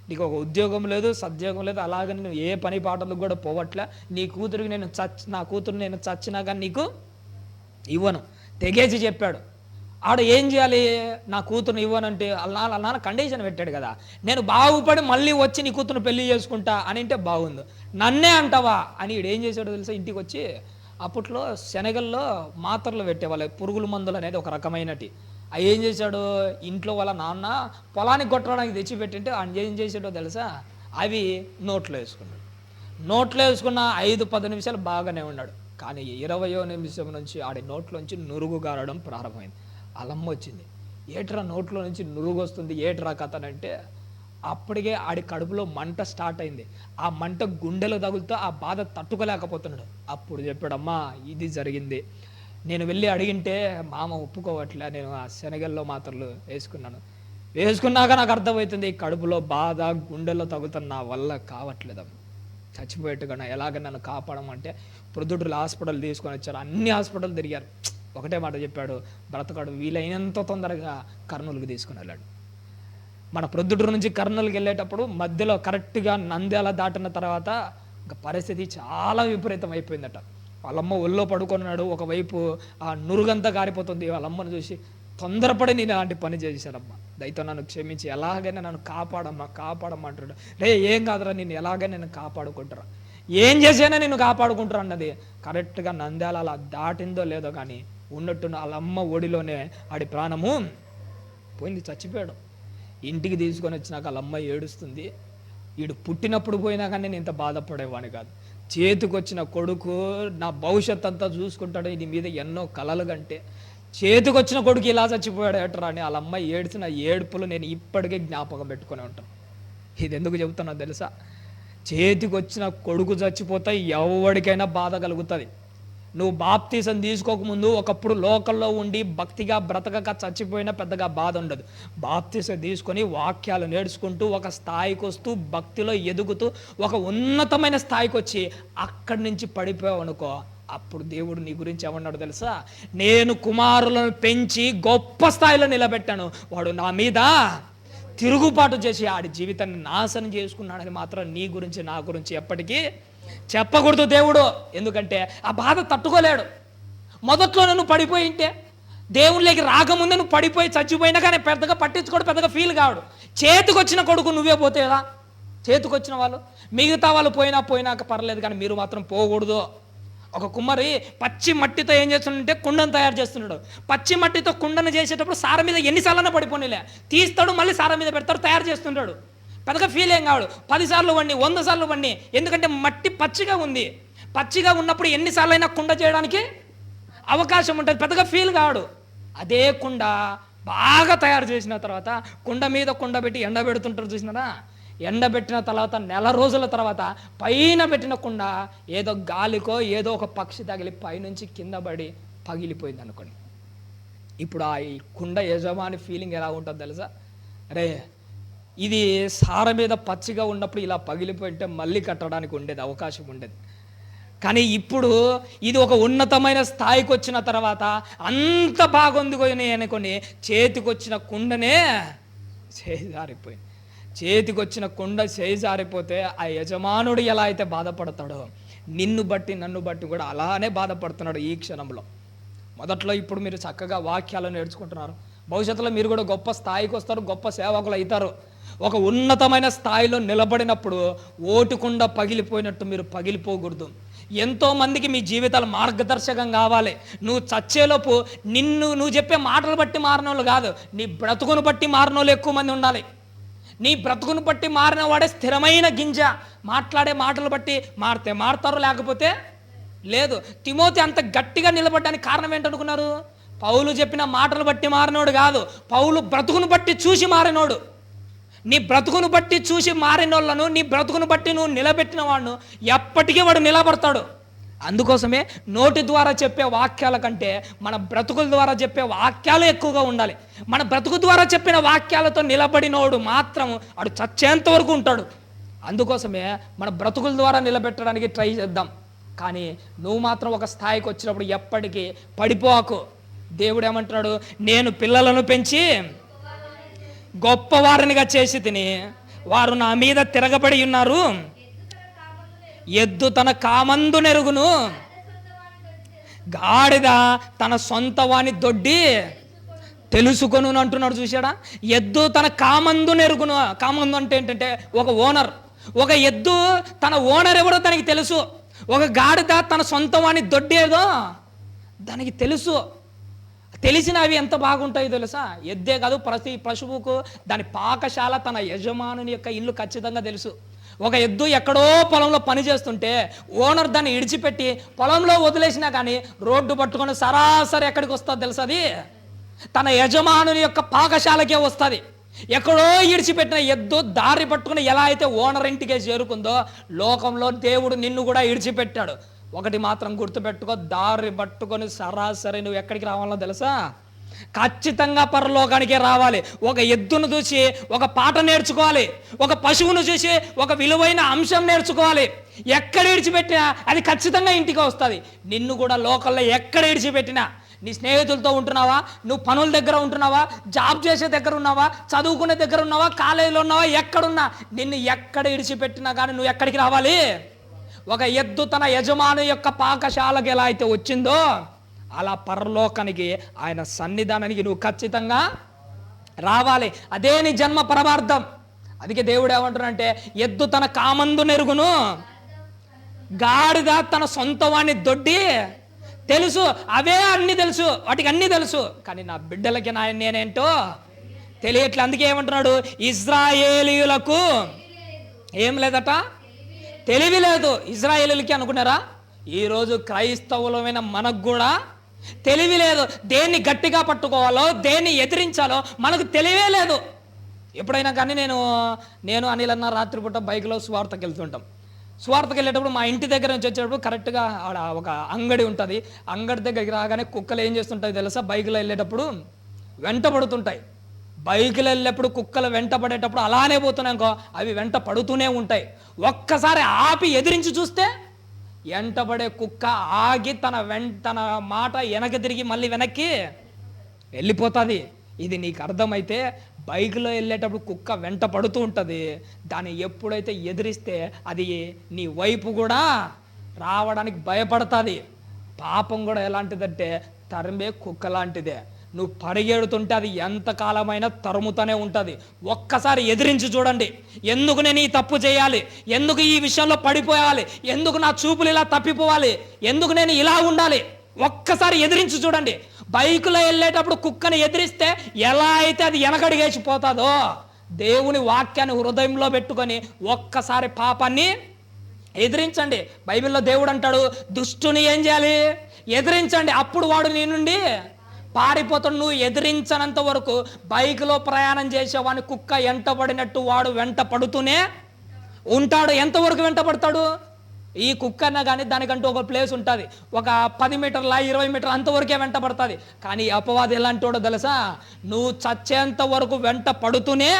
నీకు ఒక ఉద్యోగం లేదు, సద్యోగం లేదు, అలాగని నువ్వు ఏ పని పాటలకు కూడా పోవట్లే. నా కూతురు నేను చచ్చినా కానీ నీకు ఇవ్వను తెగేసి చెప్పాడు. ఆడ ఏం చేయాలి? నా కూతురుని ఇవ్వనంటే వాళ్ళ నాన్న కండిషన్ పెట్టాడు కదా, నేను బాగుపడి మళ్ళీ వచ్చి నీ కూతురుని పెళ్లి చేసుకుంటా అని అంటే బాగుంది, నన్నే అంటావా అని ఈడు ఏం చేశాడో తెలుసా? ఇంటికి వచ్చి అప్పట్లో శనగల్లో మాత్రలు పెట్టేవాళ్ళు, పురుగుల మందులు అనేది ఒక రకమైనటి. అవి ఏం చేశాడు? ఇంట్లో వాళ్ళ నాన్న పొలానికి కొట్టడానికి తెచ్చిపెట్టింటే ఆయన ఏం చేశాడో తెలుసా? అవి నోట్లో వేసుకున్నాడు. నోట్లో వేసుకున్న 5-10 నిమిషాలు బాగానే ఉన్నాడు. కానీ 20వ నిమిషం నుంచి ఆడి నోట్లోంచి నురుగు గారడం ప్రారంభమైంది. అలమ్మ వచ్చింది, ఏట్రా నోట్లో నుంచి నురుగు వస్తుంది, ఏట్రా కథనంటే అప్పటికే ఆడి కడుపులో మంట స్టార్ట్ అయింది. ఆ మంట గుండెలు తగులుతూ ఆ బాధ తట్టుకోలేకపోతున్నాడు. అప్పుడు చెప్పాడమ్మా ఇది జరిగింది, నేను వెళ్ళి అడిగింటే మామ ఒప్పుకోవట్లే, నేను ఆ శనగల్లో మాత్రలు వేసుకున్నాక నాకు అర్థమవుతుంది ఈ కడుపులో బాధ గుండెల్లో తగులుతున్న నా వల్ల కావట్లేదమ్మా, చచ్చిపోయేట్టుగా ఎలాగ నన్ను కాపాడమంటే ప్రొద్దుటూరు హాస్పిటల్ తీసుకొని వచ్చారు. అన్ని హాస్పిటల్ తిరిగారు, ఒకటే మాట చెప్పాడు, బ్రతకాడు, వీలైనంత తొందరగా కర్నూలుకి తీసుకుని వెళ్ళాడు. మన ప్రొద్దుటూరు నుంచి కర్నూలుకి వెళ్ళేటప్పుడు మధ్యలో కరెక్ట్గా నంద్యాల దాటిన తర్వాత ఇంకా పరిస్థితి చాలా విపరీతం అయిపోయిందట. వాళ్ళమ్మ ఒళ్ళో పడుకున్నాడు, ఒకవైపు ఆ నురుగంతా కారిపోతుంది. వాళ్ళమ్మను చూసి తొందరపడి నేను అలాంటి పని చేశానమ్మా, దయతో నన్ను క్షమించి ఎలాగైనా నన్ను కాపాడమంటాడు. రే ఏం కాదురా, నేను ఎలాగైనా నేను కాపాడుకుంటారా, ఏం చేసినా నేను కాపాడుకుంటారా అన్నది కరెక్ట్గా నంద్యాల అలా దాటిందో లేదో కానీ ఉన్నట్టున్న వాళ్ళమ్మ ఒడిలోనే ఆడి ప్రాణము పోయింది, చచ్చిపోయాడు. ఇంటికి తీసుకొని వచ్చినాక వాళ్ళమ్మ ఏడుస్తుంది, వీడు పుట్టినప్పుడు పోయినా కానీ నేను ఇంత బాధపడేవాడిని కాదు, చేతికొచ్చిన కొడుకు నా భవిష్యత్ అంతా చూసుకుంటాడు, ఇది మీద ఎన్నో కలలు కంటే చేతికొచ్చిన కొడుకు ఇలా చచ్చిపోయాడు ఏట్రా అని వాళ్ళ అమ్మాయి ఏడ్చిన ఏడుపులు నేను ఇప్పటికే జ్ఞాపకం పెట్టుకుని ఉంటాను. ఇది ఎందుకు చెబుతున్నా తెలుసా? చేతికొచ్చిన కొడుకు చచ్చిపోతే ఎవరికైనా బాధ కలుగుతుంది. నువ్వు బాప్తీసం తీసుకోకముందు ఒకప్పుడు లోకల్లో ఉండి భక్తిగా బ్రతకక చచ్చిపోయినా పెద్దగా బాధ ఉండదు. బాప్తీసం తీసుకొని వాక్యాలు నేర్చుకుంటూ ఒక స్థాయికి వస్తూ భక్తిలో ఎదుగుతూ ఒక ఉన్నతమైన స్థాయికి వచ్చి అక్కడి నుంచి పడిపోయావు అనుకో, అప్పుడు దేవుడు నీ గురించి ఏమన్నాడు తెలుసా? నేను కుమారులను పెంచి గొప్ప స్థాయిలో నిలబెట్టాను, వాడు నా మీద తిరుగుబాటు చేసి ఆడి జీవితాన్ని నాశనం చేసుకున్నాడని మాత్రం నీ గురించి నా గురించి ఎప్పటికీ చెప్పకూడదు దేవుడు. ఎందుకంటే ఆ బాధ తట్టుకోలేడు. మొదట్లో నువ్వు పడిపోయి ఉంటే దేవుళ్ళకి రాకముందే నువ్వు పడిపోయి చచ్చిపోయినా కానీ పెద్దగా పట్టించుకోడు, పెద్దగా ఫీల్ కావడు. చేతికొచ్చిన కొడుకు నువ్వే పోతేలా? చేతికొచ్చిన వాళ్ళు మిగతా వాళ్ళు పోయినాక పర్లేదు, కానీ మీరు మాత్రం పోకూడదు. ఒక కుమ్మరి పచ్చి మట్టితో ఏం చేస్తున్నాడంటే కుండను తయారు చేస్తున్నాడు. పచ్చి మట్టితో కుండను చేసేటప్పుడు సార మీద ఎన్నిసార్లు పడిపోనిలే, తీస్తాడు, మళ్ళీ సార మీద పెడతాడు, తయారు చేస్తుంటాడు. పెద్దగా ఫీల్ ఏం కావాడు. 10 సార్లు వండి 100 సార్లు వండి, ఎందుకంటే మట్టి పచ్చిగా ఉంది. పచ్చిగా ఉన్నప్పుడు ఎన్నిసార్లు అయినా కుండ చేయడానికి అవకాశం ఉంటుంది, పెద్దగా ఫీల్ కావాడు. అదే కుండ బాగా తయారు చేసిన తర్వాత కుండ మీద కుండ పెట్టి ఎండబెడుతుంటారు చూసినారా? ఎండబెట్టిన తర్వాత నెల రోజుల తర్వాత పైన పెట్టిన కుండ ఏదో గాలికో ఏదో ఒక పక్షి తగిలి పైనుంచి కింద పడి పగిలిపోయింది అనుకోండి. ఇప్పుడు ఆ కుండ యజమాని ఫీలింగ్ ఎలా ఉంటుందో తెలుసా? అరే ఇది సార మీద పచ్చిగా ఉన్నప్పుడు ఇలా పగిలిపోయింటే మళ్ళీ కట్టడానికి ఉండేది, అవకాశం ఉండేది. కానీ ఇప్పుడు ఇది ఒక ఉన్నతమైన స్థాయికి వచ్చిన తర్వాత అంత బాగుంది అనుకొని చేతికొచ్చిన కుండనే చేజారిపోయింది. చేతికొచ్చిన కుండ చేజారిపోతే ఆ యజమానుడు ఎలా అయితే బాధపడతాడో నిన్ను బట్టి నన్ను బట్టి కూడా అలానే బాధపడుతున్నాడు ఈ క్షణంలో. మొదట్లో ఇప్పుడు మీరు చక్కగా వాక్యాలు నేర్చుకుంటున్నారు, భవిష్యత్తులో మీరు కూడా గొప్ప స్థాయికి వస్తారు, గొప్ప సేవకులు అవుతారు. ఒక ఉన్నతమైన స్థాయిలో నిలబడినప్పుడు ఓటుకుండా పగిలిపోయినట్టు మీరు పగిలిపోకూడదు. ఎంతోమందికి మీ జీవితాలు మార్గదర్శకం కావాలి. నువ్వు చచ్చేలోపు నువ్వు చెప్పే మాటలు బట్టి మారినోళ్ళు కాదు, నీ బ్రతుకును బట్టి మారినోళ్ళు ఎక్కువ మంది ఉండాలి. నీ బ్రతుకును బట్టి మారిన వాడే స్థిరమైన గింజ. మాట్లాడే మాటలు బట్టి మారుతారు, లేకపోతే లేదు. తిమోతి అంత గట్టిగా నిలబడడానికి కారణం ఏంటనుకున్నారు? పౌలు చెప్పిన మాటలు బట్టి మారినోడు కాదు, పౌలు బ్రతుకును బట్టి చూసి మారినోడు. నీ బ్రతుకును బట్టి చూసి మారినోళ్ళను, నీ బ్రతుకును బట్టి నువ్వు నిలబెట్టిన వాడును ఎప్పటికీ వాడు నిలబడతాడు. అందుకోసమే నోటి ద్వారా చెప్పే వాక్యాల కంటే మన బ్రతుకుల ద్వారా చెప్పే వాక్యాలు ఎక్కువగా ఉండాలి. మన బ్రతుకు ద్వారా చెప్పిన వాక్యాలతో నిలబడినోడు మాత్రం అడు చచ్చేంత వరకు ఉంటాడు. అందుకోసమే మన బ్రతుకుల ద్వారా నిలబెట్టడానికి ట్రై చేద్దాం. కానీ నువ్వు మాత్రం ఒక స్థాయికి వచ్చినప్పుడు ఎప్పటికీ పడిపోకు. దేవుడు ఏమంటున్నాడు, నేను పిల్లలను పెంచి గొప్పవారినిగా చేసి తిని వారు నా మీద తిరగబడి ఉన్నారు. ఎద్దు తన కామందు నెరుగును, గాడిద తన సొంత వాని దొడ్డి తెలుసుకొను అంటున్నాడు. చూసాడా? ఎద్దు తన కామందు నెరుగును. కామందు అంటే ఏంటంటే ఒక ఓనర్. ఒక ఎద్దు తన ఓనర్ ఎవరో తనకి తెలుసు. ఒక గాడిద తన సొంత వాని దొడ్డి ఏదో దానికి తెలుసు. తెలిసిన అవి ఎంత బాగుంటాయో తెలుసా? ఎద్దే కాదు, ప్రతి పశువుకు దాని పాకశాల తన యజమానుని యొక్క ఇల్లు ఖచ్చితంగా తెలుసు. ఒక ఎద్దు ఎక్కడో పొలంలో పని చేస్తుంటే ఓనర్ దాన్ని ఇడిచిపెట్టి పొలంలో వదిలేసినా కానీ రోడ్డు పట్టుకొని సరాసరి ఎక్కడికి వస్తుంది తెలుసా? అది తన యజమానుని యొక్క పాకశాలకే వస్తుంది. ఎక్కడో ఇడిచిపెట్టిన ఎద్దు దారి పట్టుకుని ఎలా అయితే ఓనర్ ఇంటికే చేరుకుందో, లోకంలో దేవుడు నిన్ను కూడా ఇడిచిపెట్టాడు. ఒకటి మాత్రం గుర్తుపెట్టుకో, దారి పట్టుకొని సరాసరి నువ్వు ఎక్కడికి రావాలో తెలుసా? ఖచ్చితంగా పరలోకానికే రావాలి. ఒక ఎద్దును చూసి ఒక పాట నేర్చుకోవాలి. ఒక పశువును చూసి ఒక విలువైన అంశం నేర్చుకోవాలి. ఎక్కడ ఇడిచిపెట్టినా అది ఖచ్చితంగా ఇంటికి వస్తుంది. నిన్ను కూడా లోకల్లో ఎక్కడ ఇడిచిపెట్టినా, నీ స్నేహితులతో ఉంటున్నావా, నువ్వు పనుల దగ్గర ఉంటున్నావా, జాబ్ చేసే దగ్గర ఉన్నావా, చదువుకునే దగ్గర ఉన్నావా, కాలేజీలో ఉన్నావా, ఎక్కడున్నా నిన్ను ఎక్కడ ఇడిచిపెట్టినా కానీ నువ్వు ఎక్కడికి రావాలి? ఒక ఎద్దు తన యజమాని యొక్క పాకశాలకు ఎలా అయితే వచ్చిందో అలా పరలోకానికి, ఆయన సన్నిధానానికి నువ్వు ఖచ్చితంగా రావాలి. అదే నీ జన్మ పరమార్థం. అందుకే దేవుడు ఏమంటున్నాడంటే, ఎద్దు తన కామందు నెరుగును, గాడిద తన సొంత వాణ్ణి దొడ్డి తెలుసు. అవే అన్ని తెలుసు, వాటికి అన్ని తెలుసు. కానీ నా బిడ్డలకి నేనేంటో తెలియట్లే. అందుకే ఏమంటున్నాడు, ఇజ్రాయేలీయులకు ఏం లేదట, తెలివి లేదు. ఇజ్రాయేలీలకి అనుకున్నారా? ఈరోజు క్రైస్తవులమైన మనకు కూడా తెలివి లేదు. దేన్ని గట్టిగా పట్టుకోవాలో, దేన్ని ఎదిరించాలో మనకు తెలివే లేదు. ఎప్పుడైనా కానీ నేను అనిల్ అన్న రాత్రిపూట బైక్లో సువార్తకి వెళ్తుంటాం. సువార్తకి వెళ్ళేటప్పుడు మా ఇంటి దగ్గర నుంచి వచ్చేటప్పుడు కరెక్ట్గా ఆడ ఒక అంగడి ఉంటుంది. అంగడి దగ్గరికి రాగానే కుక్కలు ఏం చేస్తుంటాయి తెలుసా? బైక్లో వెళ్ళేటప్పుడు వెంటబడుతుంటాయి. బైకులు వెళ్ళేటప్పుడు కుక్కలు వెంటపడేటప్పుడు అలానే పోతున్నాయి అనుకో, అవి వెంట పడుతూనే ఉంటాయి. ఒక్కసారి ఆపి ఎదిరించి చూస్తే వెంటబడే కుక్క ఆగి తన మాట వెనక్కి తిరిగి మళ్ళీ వెనక్కి వెళ్ళిపోతుంది. ఇది నీకు అర్థమైతే బైక్లో వెళ్ళేటప్పుడు కుక్క వెంట పడుతూ ఉంటుంది. దాన్ని ఎప్పుడైతే ఎదిరిస్తే అది నీ వైపు కూడా రావడానికి భయపడుతుంది. పాపం కూడా ఎలాంటిదంటే తరిమే కుక్క లాంటిదే. నువ్వు పరిగెడుతుంటే అది ఎంతకాలమైనా తరుముతూనే ఉంటుంది. ఒక్కసారి ఎదిరించి చూడండి. ఎందుకు నేను ఈ తప్పు చేయాలి, ఎందుకు ఈ విషయంలో పడిపోయాలి, ఎందుకు నా చూపులు ఇలా తప్పిపోవాలి, ఎందుకు నేను ఇలా ఉండాలి, ఒక్కసారి ఎదిరించి చూడండి. బైకులో వెళ్ళేటప్పుడు కుక్కని ఎదిరిస్తే ఎలా అయితే అది వెనకడిగేసిపోతుందో, దేవుని వాక్యాన్ని హృదయంలో పెట్టుకొని ఒక్కసారి పాపాన్ని ఎదిరించండి. బైబిల్లో దేవుడు అంటాడు, దుష్టుని ఏం చేయాలి? ఎదిరించండి, అప్పుడు వాడు నీ నుండి పారిపోతాడు. నువ్వు ఎదిరించనంత వరకు బైక్లో ప్రయాణం చేసేవాడిని కుక్క వెంటబడినట్టు వాడు వెంట పడుతూనే ఉంటాడు. ఎంతవరకు వెంట పడతాడు? ఈ కుక్క అన్నా కానీ దానికంటూ ఒక ప్లేస్ ఉంటుంది. ఒక 10 మీటర్ల 20 మీటర్ల అంతవరకే వెంట పడుతుంది. కానీ అపవాది ఎలాంటి వాడో తెలుసా? నువ్వు చచ్చేంత వరకు వెంట పడుతూనే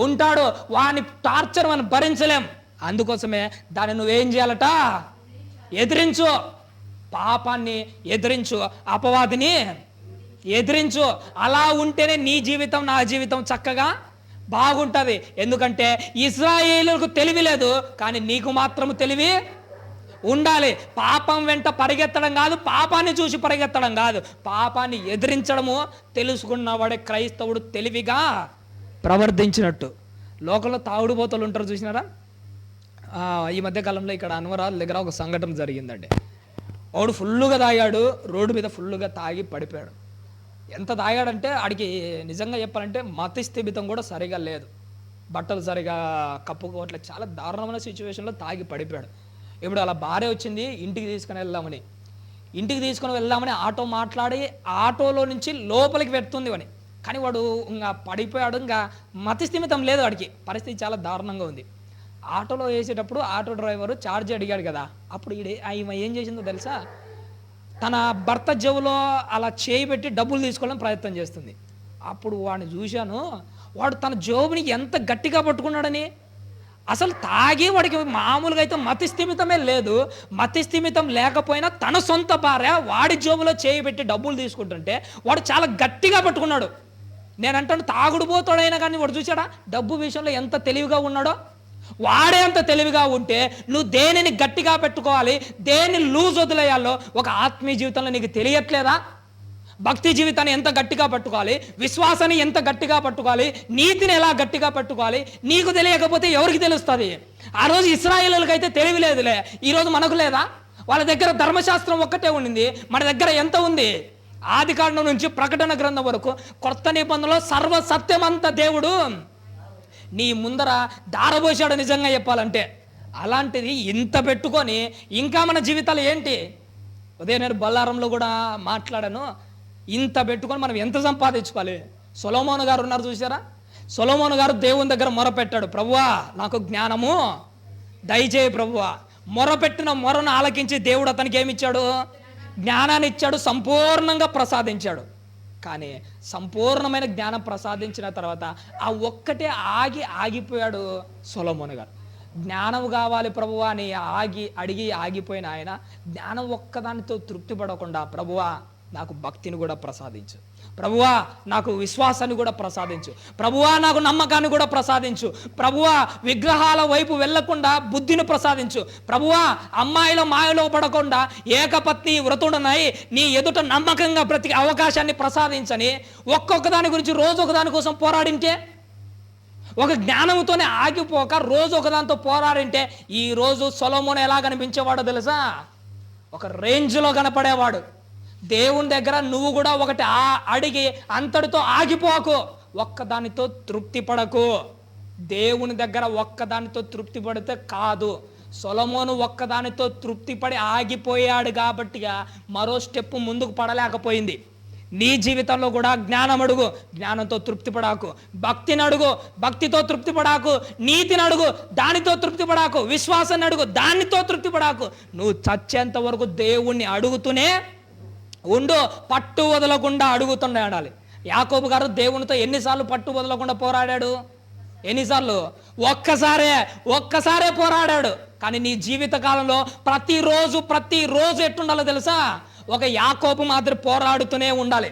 ఉంటాడు. వాని టార్చర్ మనం భరించలేం. అందుకోసమే దాన్ని నువ్వేం చేయాలట? ఎదిరించు. పాపాన్ని ఎదిరించు, అపవాదిని ఎదిరించు. అలా ఉంటేనే నీ జీవితం, నా జీవితం చక్కగా బాగుంటుంది. ఎందుకంటే ఇశ్రాయేలులకు తెలివి లేదు, కానీ నీకు మాత్రం తెలివి ఉండాలి. పాపం వెంట పరిగెత్తడం కాదు, పాపాన్ని చూసి పరిగెత్తడం కాదు, పాపాన్ని ఎదిరించడము తెలుసుకున్నవాడే క్రైస్తవుడు తెలివిగా ప్రవర్తించినట్టు. లోకంలో తాగుడుబోతలు ఉంటారు, చూసినారా? ఈ మధ్యకాలంలో ఇక్కడ అన్వరాల దగ్గర ఒక సంఘటన జరిగిందండి. వాడు ఫుల్లుగా తాగాడు, రోడ్డు మీద ఫుల్లుగా తాగి పడిపోయాడు. ఎంత తాగాడంటే ఆడికి నిజంగా చెప్పాలంటే మతిస్థిమితం కూడా సరిగా లేదు. బట్టలు సరిగా కప్పుకోవట్లేదు. చాలా దారుణమైన సిచ్యువేషన్లో తాగి పడిపోయాడు. ఇప్పుడు అలా భార్య వచ్చింది ఇంటికి తీసుకుని వెళ్దామని ఆటో మాట్లాడి ఆటోలో నుంచి లోపలికి పెడుతుంది అని. కానీ వాడు ఇంకా పడిపోయాడు, ఇంకా మతిస్థిమితం లేదు వాడికి. పరిస్థితి చాలా దారుణంగా ఉంది. ఆటోలో వేసేటప్పుడు ఆటో డ్రైవరు ఛార్జ్ అడిగాడు కదా, అప్పుడు ఈమె ఏం చేసిందో తెలుసా, తన భర్త జేబులో అలా చేయి పెట్టి డబ్బులు తీసుకోవాలని ప్రయత్నం చేస్తుంది. అప్పుడు వాడిని చూశాను, వాడు తన జేబుని ఎంత గట్టిగా పట్టుకున్నాడని. అసలు తాగి వాడికి మామూలుగా అయితే మతిస్థిమితమే లేదు. మతిస్థిమితం లేకపోయినా తన సొంత భార్య వాడి జేబులో చేయి పెట్టి డబ్బులు తీసుకుంటుంటే వాడు చాలా గట్టిగా పట్టుకున్నాడు. నేను అంటాను, తాగుడు పోతాడైనా కానీ వాడు చూసాడా డబ్బు విషయంలో ఎంత తెలివిగా ఉన్నాడో. వాడే అంత తెలివిగా ఉంటే నువ్వు దేనిని గట్టిగా పెట్టుకోవాలి, దేన్ని లూజ్ వదిలేయాలో ఒక ఆత్మీయ జీవితంలో నీకు తెలియట్లేదా? భక్తి జీవితాన్ని ఎంత గట్టిగా పట్టుకోవాలి, విశ్వాసాన్ని ఎంత గట్టిగా పట్టుకోవాలి, నీతిని ఎలా గట్టిగా పట్టుకోవాలి నీకు తెలియకపోతే ఎవరికి తెలుస్తుంది? ఆ రోజు ఇశ్రాయేలులకు అయితే తెలివి లేదులే, ఈరోజు మనకు లేదా? వాళ్ళ దగ్గర ధర్మశాస్త్రం ఒక్కటే ఉండింది, మన దగ్గర ఎంత ఉంది? ఆదికాండం నుంచి ప్రకటన గ్రంథం వరకు కొత్త నిబంధనలో సర్వ సత్యమంతా దేవుడు నీ ముందర దారబోసాడు. నిజంగా చెప్పాలంటే అలాంటిది ఇంత పెట్టుకొని ఇంకా మన జీవితాలు ఏంటి? ఉదయం నేను బల్లారంలో కూడా మాట్లాడాను, ఇంత పెట్టుకొని మనం ఎంత సంపాదించుకోవాలి? సొలొమోను గారు ఉన్నారు చూసారా, సొలొమోను గారు దేవుని దగ్గర మొరపెట్టాడు, ప్రభువా నాకు జ్ఞానము దయచేయి ప్రభువా. మొరపెట్టిన మొరను ఆలకించి దేవుడు అతనికి ఏమిచ్చాడు? జ్ఞానాన్ని ఇచ్చాడు, సంపూర్ణంగా ప్రసాదించాడు. కానీ సంపూర్ణమైన జ్ఞానం ప్రసాదించిన తర్వాత ఆ ఒక్కటే ఆగిపోయాడు సొలొమోను గారు. జ్ఞానం కావాలి ప్రభువా అని అడిగి ఆగిపోయిన ఆయన జ్ఞానం ఒక్కదానితో తృప్తి పడకుండా, ప్రభువా నాకు భక్తిని కూడా ప్రసాదించు, ప్రభువా నాకు విశ్వాసాన్ని కూడా ప్రసాదించు, ప్రభువా నాకు నమ్మకాన్ని కూడా ప్రసాదించు, ప్రభువా విగ్రహాల వైపు వెళ్లకుండా బుద్ధిని ప్రసాదించు, ప్రభువా అమ్మాయిల మాయలో పడకుండా ఏకపత్ని వ్రతుడనై నీ ఎదుట నమ్మకంగా బ్రతికే అవకాశాన్ని ప్రసాదించని ఒక్కొక్క దాని గురించి రోజు ఒకదాని కోసం పోరాడింటే, ఒక జ్ఞానంతోనే ఆగిపోక రోజు ఒకదానితో పోరాడింటే ఈరోజు సొలొమోను ఎలా కనిపించేవాడో తెలుసా? ఒక రేంజ్లో కనపడేవాడు. దేవుని దగ్గర నువ్వు కూడా ఒకటి అడిగి అంతటితో ఆగిపోకు, ఒక్కదానితో తృప్తి పడకు. దేవుని దగ్గర ఒక్కదానితో తృప్తి పడితే కాదు. సొలొమోను ఒక్కదానితో తృప్తి పడి ఆగిపోయాడు కాబట్టిగా మరో స్టెప్ ముందుకు పడలేకపోయింది. నీ జీవితంలో కూడా జ్ఞానం అడుగు, జ్ఞానంతో తృప్తి పడాకు. భక్తిని అడుగు, భక్తితో తృప్తి పడాకు. నీతిని అడుగు, దానితో తృప్తి పడాకు. విశ్వాసాన్ని అడుగు, దానితో తృప్తి పడాకు. నువ్వు చచ్చేంత వరకు దేవుణ్ణి అడుగుతూనే ఉండు, పట్టు వదలకుండా అడుగుతున్నాడాలి. యాకోబు గారు దేవునితో ఎన్నిసార్లు పట్టు వదలకుండా పోరాడాడు? ఎన్నిసార్లు? ఒక్కసారే పోరాడాడు. కానీ నీ జీవిత కాలంలో ప్రతిరోజు ఎట్టుండాలో తెలుసా? ఒక యాకోబు మాదిరి పోరాడుతూనే ఉండాలి.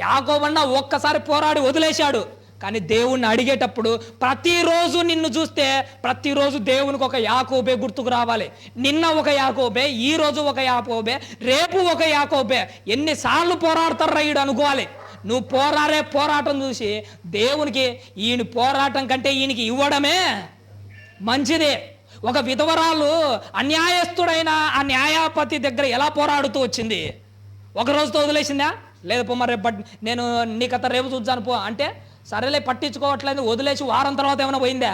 యాకోబు అన్న ఒక్కసారి పోరాడి వదిలేశాడు, కానీ దేవుణ్ణి అడిగేటప్పుడు ప్రతిరోజు నిన్ను చూస్తే ప్రతిరోజు దేవునికి ఒక యాకోబే గుర్తుకు రావాలి. నిన్న ఒక యాకోబే, ఈ రోజు ఒక యాకోబే, రేపు ఒక యాకోబే. ఎన్నిసార్లు పోరాడతారు రైడు అనుకోవాలి. నువ్వు పోరాటం చూసి దేవునికి ఈయన పోరాటం కంటే ఈయనకి ఇవ్వడమే మంచిదే. ఒక విధవరాలు అన్యాయస్తుడైన ఆ న్యాయపతి దగ్గర ఎలా పోరాడుతూ వచ్చింది? ఒక రోజుతో వదిలేసిందా? లేదు పొమ్మ రేపు నేను నీ కథ రేపు చూద్దాను పో అంటే, సరేలే పట్టించుకోవట్లేదు వదిలేసి వారం తర్వాత ఏమైనా పోయిందా?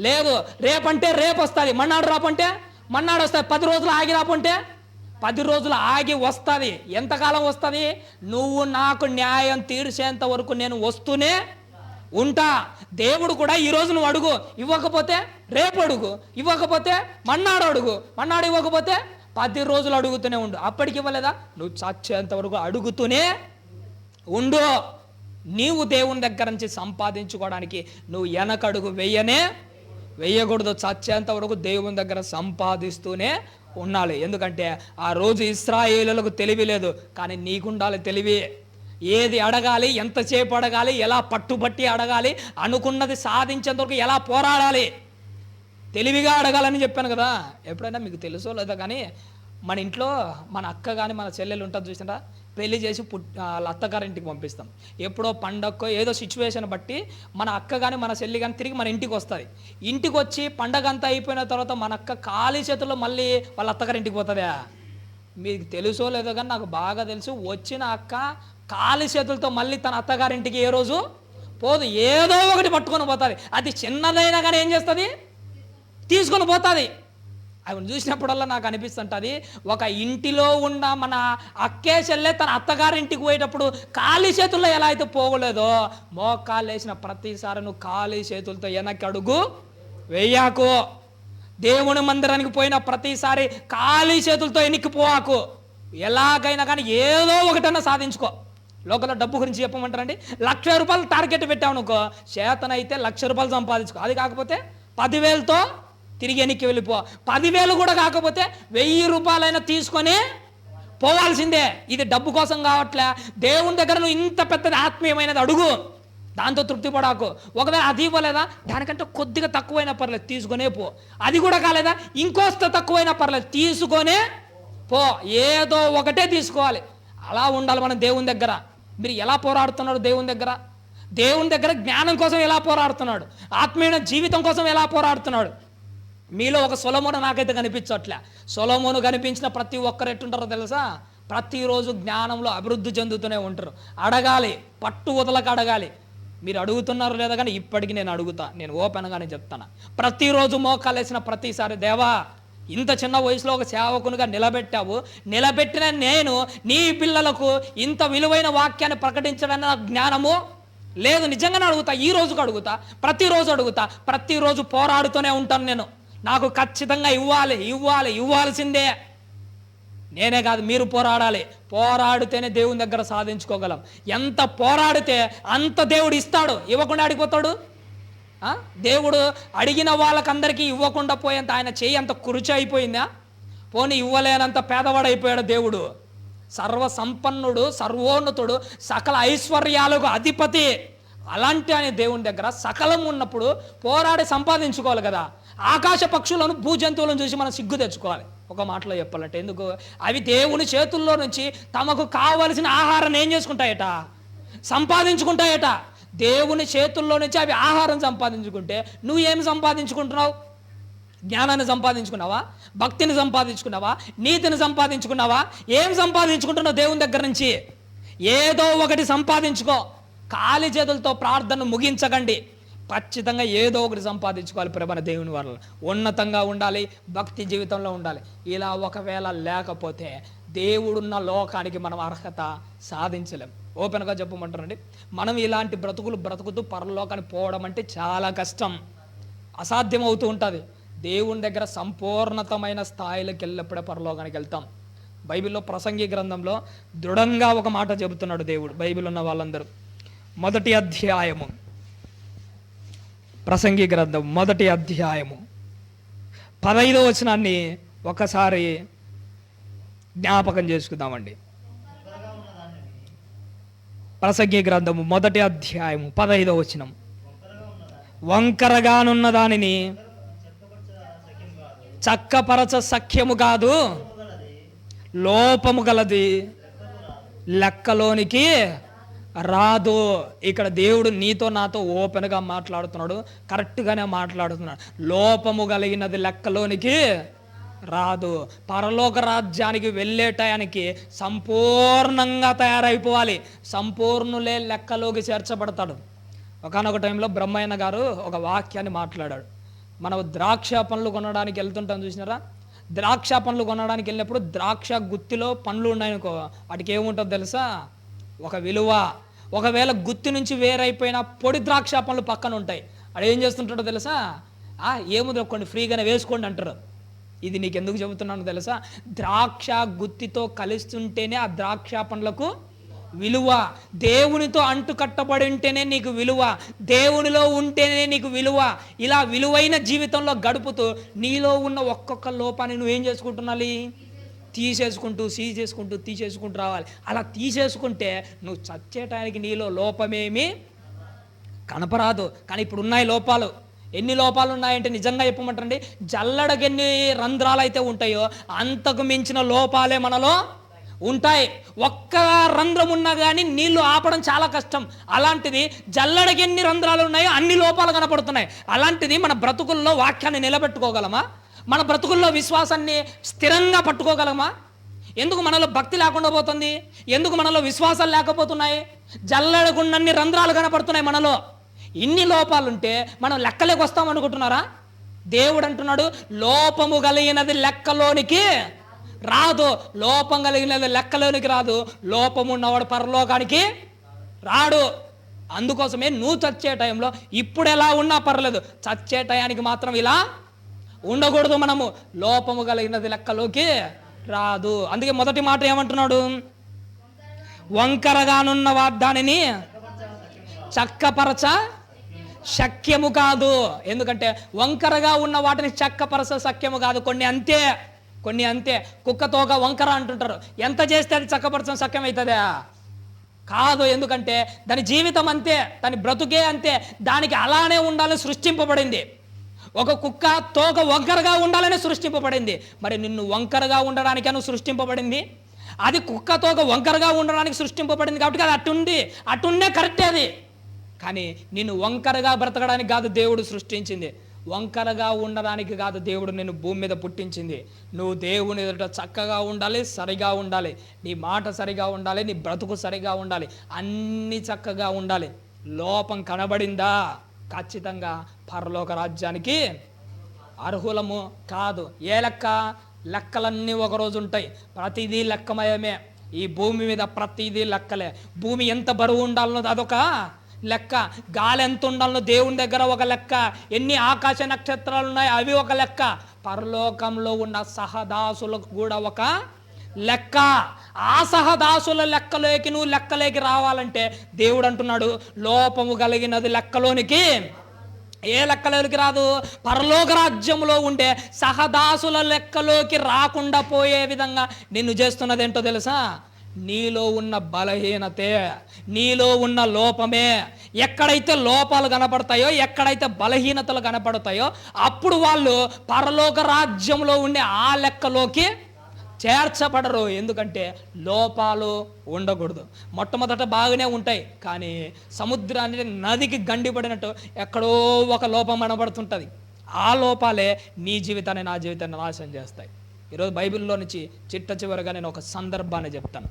లేదు. రేపంటే రేపు వస్తుంది, మన్నాడు రాపంటే మన్నాడు వస్తుంది. 10 రోజులు ఆగి రాపంటే 10 రోజులు ఆగి వస్తుంది. ఎంతకాలం వస్తుంది? నువ్వు నాకు న్యాయం తీర్చేంత వరకు నేను వస్తూనే ఉంటా. దేవుడు కూడా ఈరోజు నువ్వు అడుగు, ఇవ్వకపోతే రేపు అడుగు, ఇవ్వకపోతే మన్నాడు అడుగు, మన్నాడు ఇవ్వకపోతే 10 రోజులు అడుగుతూనే ఉండు. అప్పటికి ఇవ్వలేదా? నువ్వు చచ్చేంత వరకు అడుగుతూనే ఉండు. నీవు దేవుని దగ్గర నుంచి సంపాదించుకోవడానికి నువ్వు వెనకడుగు వెయ్యకూడదు. చచ్చేంత వరకు దేవుని దగ్గర సంపాదిస్తూనే ఉండాలి. ఎందుకంటే ఆ రోజు ఇశ్రాయేలులకు తెలివి లేదు, కానీ నీకుండాలి తెలివి. ఏది అడగాలి, ఎంతసేపు అడగాలి, ఎలా పట్టుబట్టి అడగాలి, అనుకున్నది సాధించేంతవరకు ఎలా పోరాడాలి, తెలివిగా అడగాలని చెప్పాను కదా. ఎప్పుడైనా మీకు తెలుసో లేదా కానీ మన ఇంట్లో మన అక్క కానీ మన చెల్లెలు ఉంటుంది చూసినా, పెళ్లి చేసి వాళ్ళ అత్తగారింటికి పంపిస్తాం. ఎప్పుడో పండగకో ఏదో సిచ్యువేషన్ బట్టి మన అక్క కానీ మన చెల్లి కానీ తిరిగి మన ఇంటికి వస్తుంది. ఇంటికి వచ్చి పండగ అంతా అయిపోయిన తర్వాత మన అక్క ఖాళీ చేతుల్లో మళ్ళీ వాళ్ళ అత్తగారింటికి పోతుందా? మీకు తెలుసో లేదో కానీ నాకు బాగా తెలుసు. వచ్చిన అక్క ఖాళీ చేతులతో మళ్ళీ తన అత్తగారింటికి ఏ రోజు పోదు, ఏదో ఒకటి పట్టుకొని పోతుంది. అది చిన్నదైనా కానీ ఏం చేస్తుంది? తీసుకొని పోతుంది. అవి చూసినప్పుడల్లా నాకు అనిపిస్తుంటుంది, ఒక ఇంటిలో ఉన్న మన అక్కే చెల్లె తన అత్తగారింటికి పోయేటప్పుడు ఖాళీ చేతుల్లో ఎలా అయితే పోగలేదో, మోకాళ్ళు వేసిన ప్రతిసారి నువ్వు ఖాళీ చేతులతో వెనక్కి అడుగు వెయ్యాకు. దేవుని మందిరానికి పోయిన ప్రతిసారి ఖాళీ చేతులతో ఎన్నికిపోవాకు. ఎలాగైనా కానీ ఏదో ఒకటన్నా సాధించుకో. లోకల్లో డబ్బు గురించి చెప్పమంటారండి. 1,00,000 రూపాయలు టార్గెట్ పెట్టావు అనుకో, చేతనైతే 1,00,000 రూపాయలు సంపాదించుకో. అది కాకపోతే 10,000తో తిరిగి ఎన్నికి వెళ్ళిపో. 10,000 కూడా కాకపోతే 1,000 రూపాయలైనా తీసుకొని పోవాల్సిందే. ఇది డబ్బు కోసం కావట్లే. దేవుని దగ్గర నువ్వు ఇంత పెద్దది ఆత్మీయమైనది అడుగు, దాంతో తృప్తి పడాకు. ఒకవేళ అది ఇవ్వలేదా, దానికంటే కొద్దిగా తక్కువైనా పర్లేదు, తీసుకొనే పో. అది కూడా కాలేదా, ఇంకోస్త తక్కువైనా పర్లేదు, తీసుకొనే పో. ఏదో ఒకటే తీసుకోవాలి. అలా ఉండాలి మనం దేవుని దగ్గర. మీరు ఎలా పోరాడుతున్నాడు దేవుని దగ్గర? దేవుని దగ్గర జ్ఞానం కోసం ఎలా పోరాడుతున్నాడు, ఆత్మీయ జీవితం కోసం ఎలా పోరాడుతున్నాడు? మీలో ఒక సొలొమోను నాకైతే కనిపించట్లే. సొలొమోను కనిపించిన ప్రతి ఒక్కరు ఎట్టుంటారో తెలుసా? ప్రతిరోజు జ్ఞానంలో అభివృద్ధి చెందుతూనే ఉంటారు. అడగాలి, పట్టు వదలకు అడగాలి. మీరు అడుగుతున్నారు లేదా కానీ ఇప్పటికీ నేను అడుగుతా, నేను ఓపెన్గానే చెప్తాను. ప్రతిరోజు మోకాలేసిన ప్రతిసారి, దేవా ఇంత చిన్న వయసులో ఒక సేవకునిగా నిలబెట్టావు, నిలబెట్టిన నేను నీ పిల్లలకు ఇంత విలువైన వాక్యాన్ని ప్రకటించడానికి నాకు జ్ఞానము లేదు. నిజంగానే అడుగుతా, ఈ రోజుకు అడుగుతా, ప్రతిరోజు అడుగుతా, ప్రతిరోజు పోరాడుతూనే ఉంటాను. నేను నాకు ఖచ్చితంగా ఇవ్వాల్సిందే. నేనే కాదు, మీరు పోరాడాలి. పోరాడితేనే దేవుని దగ్గర సాధించుకోగలం. ఎంత పోరాడితే అంత దేవుడు ఇస్తాడు, ఇవ్వకుండా అడిగిపోతాడు. దేవుడు అడిగిన వాళ్ళకందరికీ ఇవ్వకుండా పోయేంత ఆయన చేయి అంత కురుచి అయిపోయిందా? పోనీ ఇవ్వలేనంత పేదవాడైపోయాడు దేవుడు. సర్వసంపన్నుడు, సర్వోన్నతుడు, సకల ఐశ్వర్యాలకు అధిపతి. అలాంటి ఆయన దేవుని దగ్గర సకలం ఉన్నప్పుడు పోరాడి సంపాదించుకోవాలి కదా. ఆకాశ పక్షులను, భూజంతువులను చూసి మనం సిగ్గు తెచ్చుకోవాలి. ఒక మాటలో చెప్పాలంటే, ఎందుకు? అవి దేవుని చేతుల్లో నుంచి తమకు కావలసిన ఆహారాన్ని ఏం చేసుకుంటాయట? సంపాదించుకుంటాయట. దేవుని చేతుల్లో నుంచి అవి ఆహారం సంపాదించుకుంటే నువ్వేం సంపాదించుకుంటున్నావు? జ్ఞానాన్ని సంపాదించుకున్నావా? భక్తిని సంపాదించుకున్నావా? నీతిని సంపాదించుకున్నావా? ఏం సంపాదించుకుంటున్నావు దేవుని దగ్గర నుంచి? ఏదో ఒకటి సంపాదించుకో. ఖాళీ చేతులతో ప్రార్థన ముగించకండి. ఖచ్చితంగా ఏదో ఒకటి సంపాదించుకోవాలి. ప్రభన దేవుని వల్ల ఉన్నతంగా ఉండాలి, భక్తి జీవితంలో ఉండాలి. ఇలా ఒకవేళ లేకపోతే దేవుడున్న లోకానికి మనం అర్హత సాధించలేం. ఓపెన్గా చెప్పమంటారండి, మనం ఇలాంటి బ్రతుకుతూ పరలోకానికి పోవడం అంటే చాలా కష్టం, అసాధ్యం అవుతూ ఉంటుంది. దేవుని దగ్గర సంపూర్ణతమైన స్థాయిలోకి వెళ్ళినప్పుడే పరలోకానికి వెళ్తాం. బైబిల్లో ప్రసంగి గ్రంథంలో దృఢంగా ఒక మాట చెబుతున్నాడు దేవుడు. బైబిల్ ఉన్న వాళ్ళందరూ 1వ అధ్యాయము, ప్రసంగి గ్రంథం 1వ అధ్యాయము 15వ వచనాన్ని ఒకసారి జ్ఞాపకం చేసుకుందామండి. ప్రసంగి గ్రంథము 1వ అధ్యాయము 15వ వచనం, వంకరగానున్న దానిని చక్కపరచ సఖ్యము కాదు, లోపము గలది లెక్కలోనికి రాదు. ఇక్కడ దేవుడు నీతో నాతో ఓపెన్గా మాట్లాడుతున్నాడు, కరెక్ట్గానే మాట్లాడుతున్నాడు. లోపము కలిగినది లెక్కలోనికి రాదు. పరలోక రాజ్యానికి వెళ్ళే టయానికి సంపూర్ణంగా తయారైపోవాలి. సంపూర్ణులే లెక్కలోకి చేర్చబడతాడు. ఒకానొక టైంలో బ్రహ్మయ్య గారు ఒక వాక్యాన్ని మాట్లాడాడు. మనం ద్రాక్ష పండ్లు కొనడానికి వెళ్తుంటాం, చూసినారా? ద్రాక్ష పండ్లు కొనడానికి వెళ్ళినప్పుడు ద్రాక్ష గుత్తిలో పండ్లు ఉన్నాయనుకో, వాటికి ఏముంటుందో తెలుసా? ఒక విలువ. ఒకవేళ గుత్తి నుంచి వేరైపోయిన పొడి ద్రాక్ష పండ్లు పక్కన ఉంటాయి. అది ఏం చేస్తుంటాడో తెలుసా? ఏముందో కొన్ని ఫ్రీగానే వేసుకోండి అంటారు. ఇది నీకు ఎందుకు చెబుతున్నాను తెలుసా? ద్రాక్ష గుత్తితో కలిస్తుంటేనే ఆ ద్రాక్ష పండ్లకు విలువ. దేవునితో అంటుకట్టబడి ఉంటేనే నీకు విలువ, దేవునిలో ఉంటేనే నీకు విలువ. ఇలా విలువైన జీవితంలో గడుపుతూ నీలో ఉన్న ఒక్కొక్క లోపాన్ని నువ్వేం చేసుకుంటున్నాలి? తీసేసుకుంటూ రావాలి. అలా తీసేసుకుంటే నువ్వు చచ్చేటానికి నీలో లోపమేమి కనపరాదు. కానీ ఇప్పుడు ఉన్నాయి లోపాలు. ఎన్ని లోపాలు ఉన్నాయంటే నిజంగా చెప్పమంటారండి, జల్లడకి ఎన్ని రంధ్రాలు అయితే ఉంటాయో అంతకు మించిన లోపాలే మనలో ఉంటాయి. ఒక్క రంధ్రం ఉన్నా కానీ నీళ్లు ఆపడం చాలా కష్టం. అలాంటిది జల్లడకి ఎన్ని రంధ్రాలు ఉన్నాయో అన్ని లోపాలు కనపడుతున్నాయి. అలాంటిది మన బ్రతుకుల్లో వాక్యాన్ని నిలబెట్టుకోగలమా? మన బ్రతుకుల్లో విశ్వాసాన్ని స్థిరంగా పట్టుకోగలమా? ఎందుకు మనలో భక్తి లేకుండా పోతుంది? ఎందుకు మనలో విశ్వాసాలు లేకపోతున్నాయి? జల్లడకున్నన్ని రంధ్రాలు కనపడుతున్నాయి మనలో. ఇన్ని లోపాలుంటే మనం లెక్కలోకి వస్తాం అనుకుంటున్నారా? దేవుడు అంటున్నాడు, లోపము కలిగినది లెక్కలోనికి రాదు. లోపం కలిగినది లెక్కలోనికి రాదు. లోపము ఉన్నవాడు పరలోకానికి రాడు. అందుకోసమే నువ్వు చచ్చే టైంలో ఇప్పుడు ఎలా ఉన్నా పర్లేదు, చచ్చే టయానికి మాత్రం ఇలా ఉండకూడదు. మనము లోపము కలిగినది లెక్కలోకి రాదు. అందుకే మొదటి మాట ఏమంటున్నాడు? వంకరగానున్న వాగ్దానిని చక్కపరచ శక్యము కాదు. ఎందుకంటే వంకరగా ఉన్న వాటిని చక్కపరచ శక్యము కాదు. కొన్ని అంతే కుక్కతోక వంకర అంటుంటారు. ఎంత చేస్తే అది చక్కపరచడం శక్యం అవుతుందా? కాదు. ఎందుకంటే దాని జీవితం అంతే, దాని బ్రతుకే అంతే, దానికి అలానే ఉండాలని సృష్టింపబడింది. ఒక కుక్క తోక వంకరగా ఉండాలని సృష్టింపబడింది. మరి నిన్ను వంకరగా ఉండడానికి నువ్వు సృష్టింపబడింది. అది కుక్క తోక వంకరగా ఉండడానికి సృష్టింపబడింది కాబట్టి అది అటుండే కరెక్టే అది. కానీ నిన్ను వంకరగా బ్రతకడానికి కాదు దేవుడు సృష్టించింది. వంకరగా ఉండడానికి కాదు దేవుడు నిన్ను భూమి మీద పుట్టించింది. నువ్వు దేవుని ఎదుట చక్కగా ఉండాలి, సరిగా ఉండాలి, నీ మాట సరిగా ఉండాలి, నీ బ్రతుకు సరిగా ఉండాలి, అన్నీ చక్కగా ఉండాలి. లోపం కనబడిందా ఖచ్చితంగా పరలోక రాజ్యానికి అర్హులము కాదు. ఏ లెక్కలన్నీ ఒకరోజు ఉంటాయి. ప్రతిదీ లెక్కమయమే. ఈ భూమి మీద ప్రతిదీ లెక్కలే. భూమి ఎంత బరువు ఉండాలనో అదొక లెక్క, గాలి ఎంత ఉండాలనో దేవుని దగ్గర ఒక లెక్క, ఎన్ని ఆకాశ నక్షత్రాలు ఉన్నాయి అవి ఒక లెక్క, పరలోకంలో ఉన్న సహదాసులకు కూడా ఒక లెక్క. ఆ సహదాసుల లెక్కలోకి నువ్వు లెక్కలోకి రావాలంటే దేవుడు అంటున్నాడు, లోపము కలిగినది లెక్కలోనికి ఏ లెక్కలోకి రాదు. పరలోక రాజ్యంలో ఉండే సహదాసుల లెక్కలోకి రాకుండా పోయే విధంగా నిన్ను చేస్తున్నది ఏంటో తెలుసా? నీలో ఉన్న బలహీనతే, నీలో ఉన్న లోపమే. ఎక్కడైతే లోపాలు కనపడతాయో, ఎక్కడైతే బలహీనతలు కనపడతాయో అప్పుడు వాళ్ళు పరలోక రాజ్యంలో ఉండే ఆ లెక్కలోకి చేర్చబడరు. ఎందుకంటే లోపాలు ఉండకూడదు. మొట్టమొదట బాగానే ఉంటాయి, కానీ సముద్రాన్ని నదికి గండిపడినట్టు ఎక్కడో ఒక లోపం కనబడుతుంటుంది. ఆ లోపాలే నీ జీవితాన్ని, నా జీవితాన్ని నాశనం చేస్తాయి. ఈరోజు బైబిల్లో నుంచి చిట్ట చివరిగా నేను ఒక సందర్భాన్ని చెప్తాను.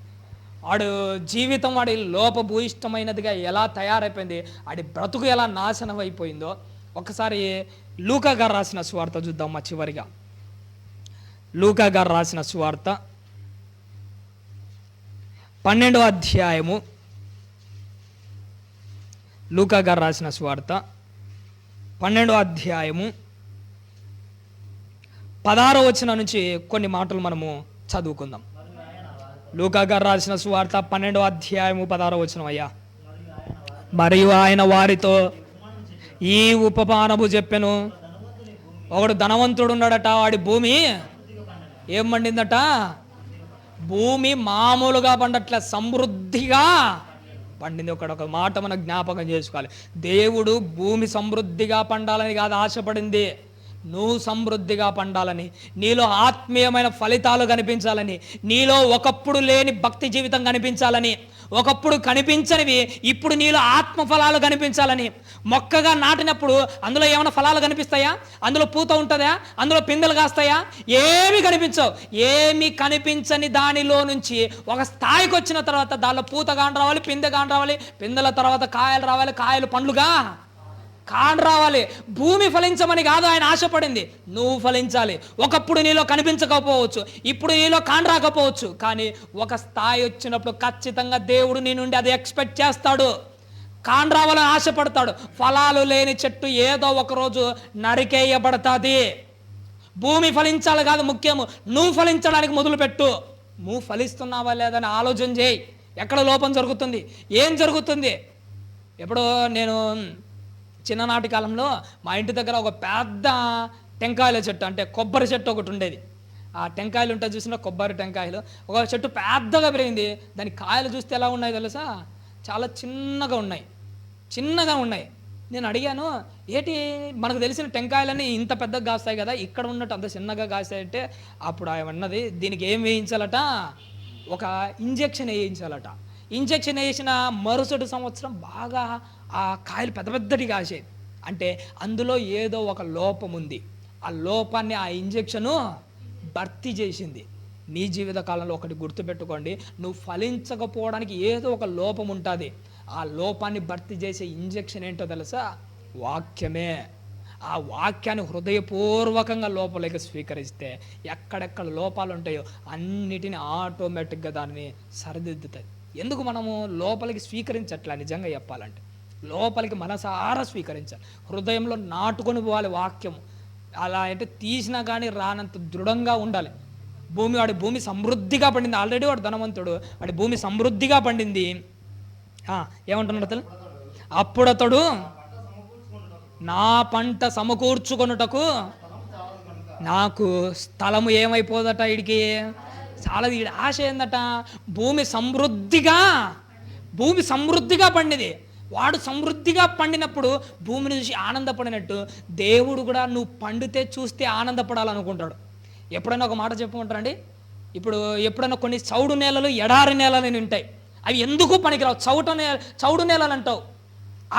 వాడు జీవితం వాడి లోపభూయిష్టమైనదిగా ఎలా తయారైపోయింది, వాడి బ్రతుకు ఎలా నాశనం అయిపోయిందో ఒకసారి లూకా గారు రాసిన సువార్త చూద్దాం. మా చివరిగా లూకా గారు రాసిన సువార్త 12వ అధ్యాయము, లూకా గారు రాసిన సువార్త 12వ అధ్యాయము 16వ వచనం నుంచి కొన్ని మాటలు మనము చదువుకుందాం. లూకా గారు రాసిన సువార్త 12వ అధ్యాయము 16వ వచనం. అయ్యా, మరియు ఆయన వారితో ఈ ఉపమానము చెప్పెను. ఒకడు ధనవంతుడు ఉన్నాడట, వాడి భూమి ఏం పండిందట? భూమి మామూలుగా పండట్లే, సమృద్ధిగా పండింది. ఒక మాట మనం జ్ఞాపకం చేసుకోవాలి. దేవుడు భూమి సమృద్ధిగా పండాలని కాదు ఆశపడింది, నువ్వు సమృద్ధిగా పండాలని, నీలో ఆత్మీయమైన ఫలితాలు కనిపించాలని, నీలో ఒకప్పుడు లేని భక్తి జీవితం కనిపించాలని, ఒకప్పుడు కనిపించనివి ఇప్పుడు నీలో ఆత్మ ఫలాలు కనిపించాలని. మొక్కగా నాటినప్పుడు అందులో ఏమైనా ఫలాలు కనిపిస్తాయా? అందులో పూత ఉంటుందా? అందులో పిందెలు కాస్తాయా? ఏమి కనిపించవు. ఏమి కనిపించని దానిలో నుంచి ఒక స్థాయికి వచ్చిన తర్వాత దానిలో పూత కాని రావాలి, పిందె కాని రావాలి, పిందెల తర్వాత కాయలు రావాలి, కాయలు పండ్లుగా కాండ రావాలి. భూమి ఫలించమని కాదు ఆయన ఆశపడింది, నువ్వు ఫలించాలి. ఒకప్పుడు నీలో కనిపించకపోవచ్చు, ఇప్పుడు నీలో కాండ రాకపోవచ్చు, కానీ ఒక స్థాయి వచ్చినప్పుడు ఖచ్చితంగా దేవుడు నీ నుండి అది ఎక్స్పెక్ట్ చేస్తాడు. కాండ రావాలని ఆశపడతాడు. ఫలాలు లేని చెట్టు ఏదో ఒకరోజు నరికేయబడతాది. భూమి ఫలించాలి కాదు ముఖ్యము, నువ్వు ఫలించడానికి మొదలుపెట్టు. నువ్వు ఫలిస్తున్నావా లేదని ఆలోచన చేయి. ఎక్కడ లోపం జరుగుతుంది, ఏం జరుగుతుంది? ఎప్పుడో నేను చిన్ననాటి కాలంలో మా ఇంటి దగ్గర ఒక పెద్ద టెంకాయల చెట్టు, అంటే కొబ్బరి చెట్టు ఒకటి ఉండేది. ఆ టెంకాయలు ఉంటాయి చూసిన, కొబ్బరి టెంకాయలు. ఒక చెట్టు పెద్దగా పెరిగింది. దాని కాయలు చూస్తే ఎలా ఉన్నాయి తెలుసా? చాలా చిన్నగా ఉన్నాయి. నేను అడిగాను, ఏంటి మనకు తెలిసిన టెంకాయలన్నీ ఇంత పెద్దగా కాస్తాయి కదా, ఇక్కడ ఉన్నట్టు అంత చిన్నగా కాస్తాయంటే అప్పుడు ఆయన అన్నది, దీనికి ఏం వేయించాలట? ఒక ఇంజెక్షన్ వేయించాలట. ఇంజెక్షన్ వేసిన మరుసటి సంవత్సరం బాగా ఆ కాయలు పెద్ద పెద్దటి కాసాయి. అంటే అందులో ఏదో ఒక లోపం ఉంది. ఆ లోపాన్ని ఆ ఇంజెక్షను భర్తీ చేసింది. నీ జీవిత కాలంలో ఒకటి గుర్తుపెట్టుకోండి, నువ్వు ఫలించకపోవడానికి ఏదో ఒక లోపం ఉంటుంది. ఆ లోపాన్ని భర్తీ చేసే ఇంజెక్షన్ ఏంటో తెలుసా? వాక్యమే. ఆ వాక్యాన్ని హృదయపూర్వకంగా లోపలికి స్వీకరిస్తే ఎక్కడెక్కడ లోపాలు ఉంటాయో అన్నిటిని ఆటోమేటిక్గా దాన్ని సరిదిద్దుతుంది. ఎందుకు మనము లోపలికి స్వీకరించట్లా? నిజంగా చెప్పాలంటే లోపలికి మనసారా స్వీకరించాలి, హృదయంలో నాటుకొని పోవాలి వాక్యము. అలా అంటే తీసినా కానీ రానంత దృఢంగా ఉండాలి. వాడి భూమి సమృద్ధిగా పండింది. ఆల్రెడీ వాడు ధనవంతుడు, వాడి భూమి సమృద్ధిగా పండింది. ఏమంటున్నాడు అతను? అప్పుడతడు నా పంట సమకూర్చుకొనుటకు నాకు స్థలము ఏమైపోదట. వీడికి చాలా వీడి ఆశ ఏందట, భూమి సమృద్ధిగా పండింది. వాడు సమృద్ధిగా పండినప్పుడు భూమిని చూసి ఆనందపడినట్టు దేవుడు కూడా నువ్వు పండితే చూస్తే ఆనందపడాలనుకుంటాడు. ఎప్పుడైనా ఒక మాట చెప్పుకుంటారండి, ఇప్పుడు ఎప్పుడైనా కొన్ని చౌడు నేలలు, ఎడారి నేలలు ఉంటాయి. అవి ఎందుకు పనికిరావు, చౌడు నేలలు అంటావు.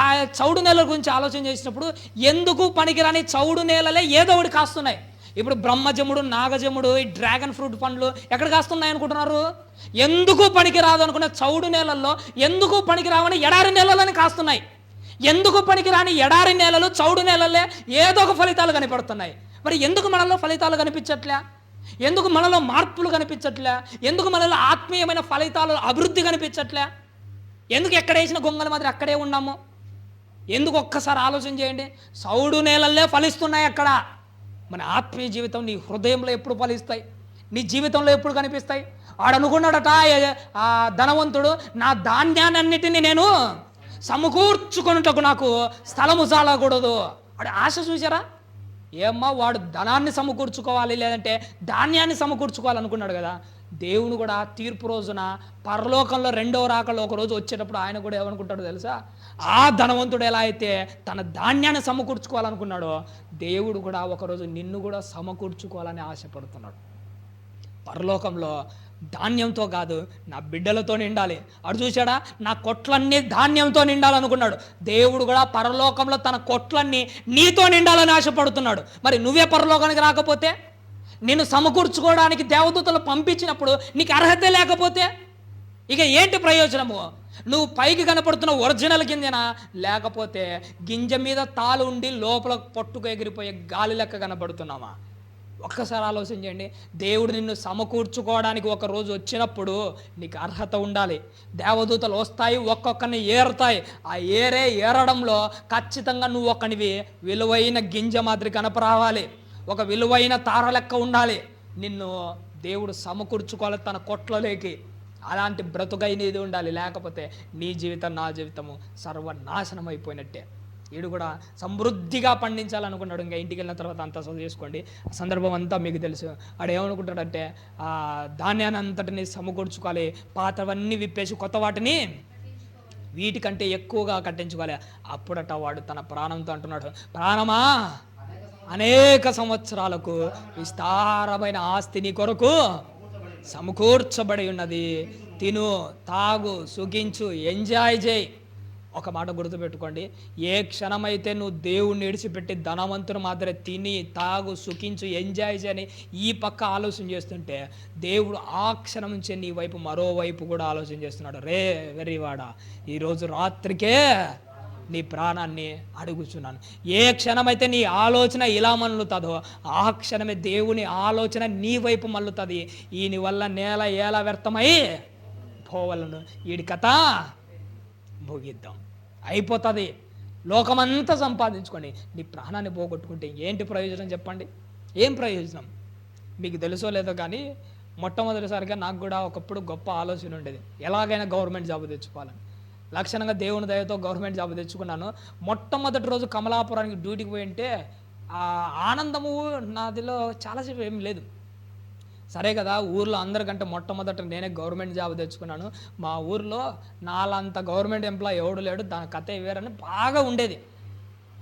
ఆ చౌడు నేలల గురించి ఆలోచన చేసినప్పుడు ఎందుకు పనికిరాని చౌడు నేలలే ఏదో ఒకటి కాస్తున్నాయి. ఇప్పుడు బ్రహ్మజముడు, నాగజముడు, ఈ డ్రాగన్ ఫ్రూట్ పండ్లు ఎక్కడ కాస్తున్నాయి అనుకుంటున్నారు? ఎందుకు పనికిరాదు అనుకున్న చౌడు నేలల్లో ఎందుకు పనికిరావని ఎడారి నేలలని కాస్తున్నాయి. ఎందుకు పనికిరాని ఎడారి నేలలు, చౌడు నేలలే ఏదో ఒక ఫలితాలు కనిపడుతున్నాయి. మరి ఎందుకు మనలో ఫలితాలు కనిపించట్లే? ఎందుకు మనలో మార్పులు కనిపించట్లే? ఎందుకు మనలో ఆత్మీయమైన ఫలితాలు, అభివృద్ధి కనిపించట్లే? ఎందుకు ఎక్కడ వేసిన గొంగల మాదిరి అక్కడే ఉన్నాము? ఎందుకు? ఒక్కసారి ఆలోచన చేయండి. చౌడు నేలల్లే ఫలిస్తున్నాయి అక్కడ. మన ఆత్మీయ జీవితం నీ హృదయంలో ఎప్పుడు ఫలిస్తాయి? నీ జీవితంలో ఎప్పుడు కనిపిస్తాయి? ఆడనుకున్నాడట ఆ ధనవంతుడు, నా ధాన్యాన్నిటిని నేను సమకూర్చుకొనుటకు నాకు స్థలము చాలకూడదు. వాడు ఆశ చూసారా? ఏమ్మా, వాడు ధనాన్ని సమకూర్చుకోవాలి, లేదంటే ధాన్యాన్ని సమకూర్చుకోవాలనుకున్నాడు కదా. దేవుని కూడా తీర్పు రోజున పరలోకంలో రెండవ రాకల్లో ఒక రోజు వచ్చేటప్పుడు ఆయన కూడా ఏమనుకుంటాడో తెలుసా? ఆ ధనవంతుడు ఎలా అయితే తన ధాన్యాన్ని సమకూర్చుకోవాలనుకున్నాడో, దేవుడు కూడా ఒకరోజు నిన్ను కూడా సమకూర్చుకోవాలని ఆశపడుతున్నాడు. పరలోకంలో ధాన్యంతో కాదు, నా బిడ్డలతో నిండాలి. అడు చూశాడా, నా కొట్లన్నీ ధాన్యంతో నిండాలనుకున్నాడు. దేవుడు కూడా పరలోకంలో తన కొట్లన్నీ నీతో నిండాలని ఆశపడుతున్నాడు. మరి నువ్వే పరలోకానికి రాకపోతే, నిన్ను సమకూర్చుకోవడానికి దేవదూతలు పంపించినప్పుడు నీకు అర్హత లేకపోతే ఇక ఏంటి ప్రయోజనము? నువ్వు పైకి కనపడుతున్న ఒరిజినల్ గింజనా, లేకపోతే గింజ మీద తాలు ఉండి లోపల పట్టుకు ఎగిరిపోయే గాలి లెక్క కనపడుతున్నామా? ఒక్కసారి ఆలోచన చేయండి. దేవుడు నిన్ను సమకూర్చుకోవడానికి ఒక రోజు వచ్చినప్పుడు నీకు అర్హత ఉండాలి. దేవదూతలు వస్తాయి, ఒక్కొక్కరిని ఏరుతాయి. ఆ ఏరడంలో ఖచ్చితంగా నువ్వు ఒకనివి విలువైన గింజ మాదిరి కనపరావాలి, ఒక విలువైన తార లెక్క ఉండాలి. నిన్ను దేవుడు సమకూర్చుకోవాలి తన కొట్లలోకి. అలాంటి బ్రతుకైనది ఉండాలి, లేకపోతే నీ జీవితం, నా జీవితము సర్వనాశనం అయిపోయినట్టే. వీడు కూడా సమృద్ధిగా పండించాలనుకున్నాడు. ఇంకా ఇంటికి వెళ్ళిన తర్వాత అంతా చదువు చేసుకోండి, ఆ సందర్భం అంతా మీకు తెలుసు. ఆడు ఏమనుకుంటాడంటే ఆ ధాన్యాన్ని అంతటిని సమకూర్చుకోవాలి, పాతవన్నీ విప్పేసి కొత్త వాటిని వీటికంటే ఎక్కువగా కట్టించుకోవాలి. అప్పుడట వాడు తన ప్రాణంతో అంటున్నాడు, ప్రాణమా, అనేక సంవత్సరాలకు విస్తారమైన ఆస్తి నీ కొరకు సమకూర్చబడి ఉన్నది, తిను, తాగు, సుఖించు, ఎంజాయ్ చేయి. ఒక మాట గుర్తుపెట్టుకోండి, ఏ క్షణమైతే నువ్వు దేవుణ్ణి విడిచిపెట్టి ధనవంతులు మాత్రమే తిని, తాగు, సుఖించు, ఎంజాయ్ చేయని ఈ పక్క ఆలోచన చేస్తుంటే, దేవుడు ఆ క్షణం నుంచే నీ వైపు మరోవైపు కూడా ఆలోచన చేస్తున్నాడు. రే వెర్రివాడా, ఈరోజు రాత్రికే నీ ప్రాణాన్ని అడుగుచున్నాను. ఏ క్షణమైతే నీ ఆలోచన ఇలా మల్లుతుందో ఆ క్షణమే దేవుని ఆలోచన నీ వైపు మల్లుతుంది. ఈయన వల్ల నేల ఏలా వ్యర్థమై పోవలను, వీడి కథ భోగిద్దాం, అయిపోతుంది. లోకమంతా సంపాదించుకొని నీ ప్రాణాన్ని పోగొట్టుకుంటే ఏంటి ప్రయోజనం చెప్పండి? ఏం ప్రయోజనం? మీకు తెలుసో లేదో కానీ మొట్టమొదటిసారిగా నాకు కూడా ఒకప్పుడు గొప్ప ఆలోచన ఉండేది, ఎలాగైనా గవర్నమెంట్ జాబ్ తెచ్చుకోవాలని. లక్షణంగా దేవుని దయతో గవర్నమెంట్ జాబ్ తెచ్చుకున్నాను. మొట్టమొదటి రోజు కమలాపురానికి డ్యూటీకి పోయింటే ఆ ఆనందము నాదిలో చాలాసేపు ఏం లేదు. సరే కదా, ఊర్లో అందరికంటే మొట్టమొదట నేనే గవర్నమెంట్ జాబ్ తెచ్చుకున్నాను. మా ఊర్లో నాలంత గవర్నమెంట్ ఎంప్లాయ్ ఎవడు లేడు, దాని కథ వేరని బాగా ఉండేది.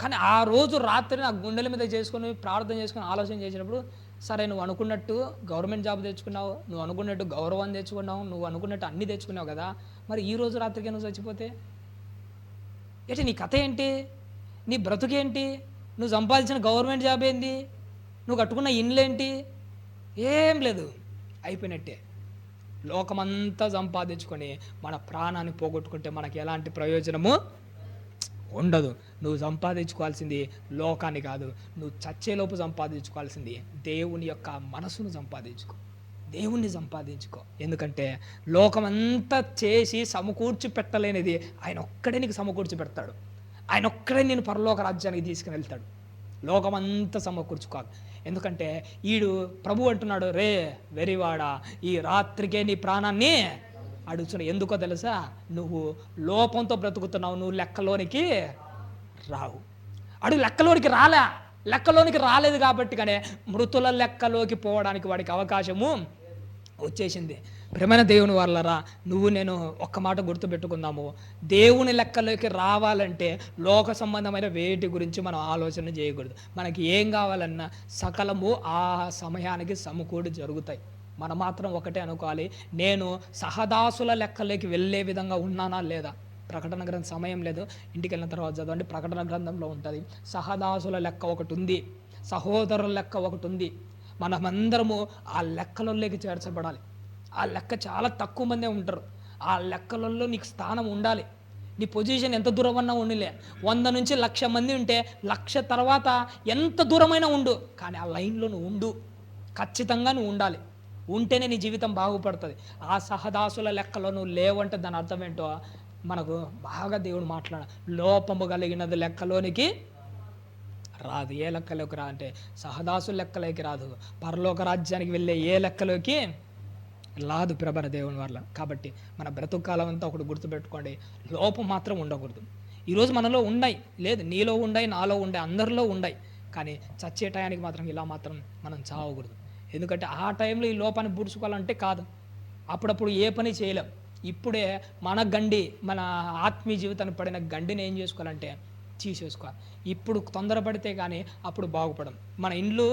కానీ ఆ రోజు రాత్రి నా గుండెల మీద చేసుకుని ప్రార్థన చేసుకుని ఆలోచన చేసినప్పుడు, సరే నువ్వు అనుకున్నట్టు గవర్నమెంట్ జాబ్ తెచ్చుకున్నావు, నువ్వు అనుకున్నట్టు గౌరవం తెచ్చుకున్నావు, నువ్వు అనుకున్నట్టు అన్నీ తెచ్చుకున్నావు కదా, మరి ఈ రోజు రాత్రికి నువ్వు చచ్చిపోతే ఏంటి? నీ కథ ఏంటి? నీ బ్రతుకేంటి? నువ్వు సంపాదించిన గవర్నమెంట్ జాబ్ ఏంటి? నువ్వు కట్టుకున్న ఇండ్లేంటి? ఏం లేదు, అయిపోయినట్టే. లోకమంతా సంపాదించుకొని మన ప్రాణాన్ని పోగొట్టుకుంటే మనకి ఎలాంటి ప్రయోజనము ఉండదు. నువ్వు సంపాదించుకోవాల్సింది లోకాన్ని కాదు, నువ్వు చచ్చేలోపు సంపాదించుకోవాల్సింది దేవుని యొక్క మనసును సంపాదించుకో, దేవుణ్ణి సంపాదించుకో. ఎందుకంటే లోకమంతా చేసి సమకూర్చి పెట్టలేనిది ఆయన ఒక్కడే నీకు సమకూర్చి పెడతాడు. ఆయన ఒక్కడే నేను పరలోక రాజ్యానికి తీసుకుని వెళ్తాడు. లోకమంతా సమకూర్చుకోవాలి. ఎందుకంటే ఈడు ప్రభు అంటున్నాడు, రే వెరివాడా, ఈ రాత్రికే నీ ప్రాణాన్ని అడుగుతున్నావు. ఎందుకో తెలుసా? నువ్వు లోపంతో బ్రతుకుతున్నావు, నువ్వు లెక్కలోనికి రావు. లెక్కలోనికి రాలేదు కాబట్టి కానీ మృతుల లెక్కలోకి పోవడానికి వాడికి అవకాశము వచ్చేసింది. ప్రియమైన దేవుని వాళ్ళరా, నువ్వు నేను ఒక్క మాట గుర్తుపెట్టుకుందాము. దేవుని లెక్కలోకి రావాలంటే లోక సంబంధమైన వేటి గురించి మనం ఆలోచన చేయకూడదు. మనకి ఏం కావాలన్నా సకలము ఆ సమయానికి సమకూడి జరుగుతాయి. మనం మాత్రం ఒకటే అనుకోవాలి, నేను సహదాసుల లెక్కలోకి వెళ్ళే విధంగా ఉన్నానా లేదా. ప్రకటన గ్రంథం సమయం లేదు, ఇంటికి వెళ్ళిన తర్వాత చదవండి. ప్రకటన గ్రంథంలో ఉంటుంది, సహదాసుల లెక్క ఒకటి ఉంది, సహోదరుల లెక్క ఒకటి ఉంది. మనమందరము ఆ లెక్కలలోకి చేర్చబడాలి. ఆ లెక్క చాలా తక్కువ మందే ఉంటారు. ఆ లెక్కలలో నీకు స్థానం ఉండాలి. నీ పొజిషన్ ఎంత దూరమన్నా ఉండలే. 100 నుంచి 1,00,000 మంది ఉంటే 1,00,000 తర్వాత ఎంత దూరమైనా ఉండు, కానీ ఆ లైన్లో నువ్వు ఉండు. ఖచ్చితంగా నువ్వు ఉండాలి. ఉంటేనే నీ జీవితం బాగుపడుతుంది. ఆ సహదాసుల లెక్కలో నువ్వు లేవంటే దాని అర్థం ఏంటో మనకు బాగా దేవుడు మాట్లాడ. లోపము కలిగినది లెక్కలోనికి రాదు. ఏ లెక్కలోకి రా అంటే సహదాసుల లెక్కలోకి రాదు. పరలోక రాజ్యానికి వెళ్ళే ఏ లెక్కలోకి రాదు ప్రభర దేవుని వల్ల. కాబట్టి మన బ్రతుకాలం అంతా ఒకటి గుర్తుపెట్టుకోండి, లోపం మాత్రం ఉండకూడదు. ఈరోజు మనలో ఉన్నాయి, లేదు నీలో ఉన్నాయి, నాలో ఉన్నాయి, అందరిలో ఉన్నాయి. కానీ చచ్చే టయానికి మాత్రం ఇలా మాత్రం మనం చావకూడదు. ఎందుకంటే ఆ టైంలో ఈ లోపాన్ని పూడ్చుకోవాలంటే కాదు, అప్పుడప్పుడు ఏ పని చేయలేం. ఇప్పుడే మన గండి, మన ఆత్మీయ జీవితానికి పడిన గండిని ఏం చేసుకోవాలంటే తీసేసుకోవాలి. ఇప్పుడు తొందరపడితే కానీ అప్పుడు బాగుపడం. మన ఇండ్లు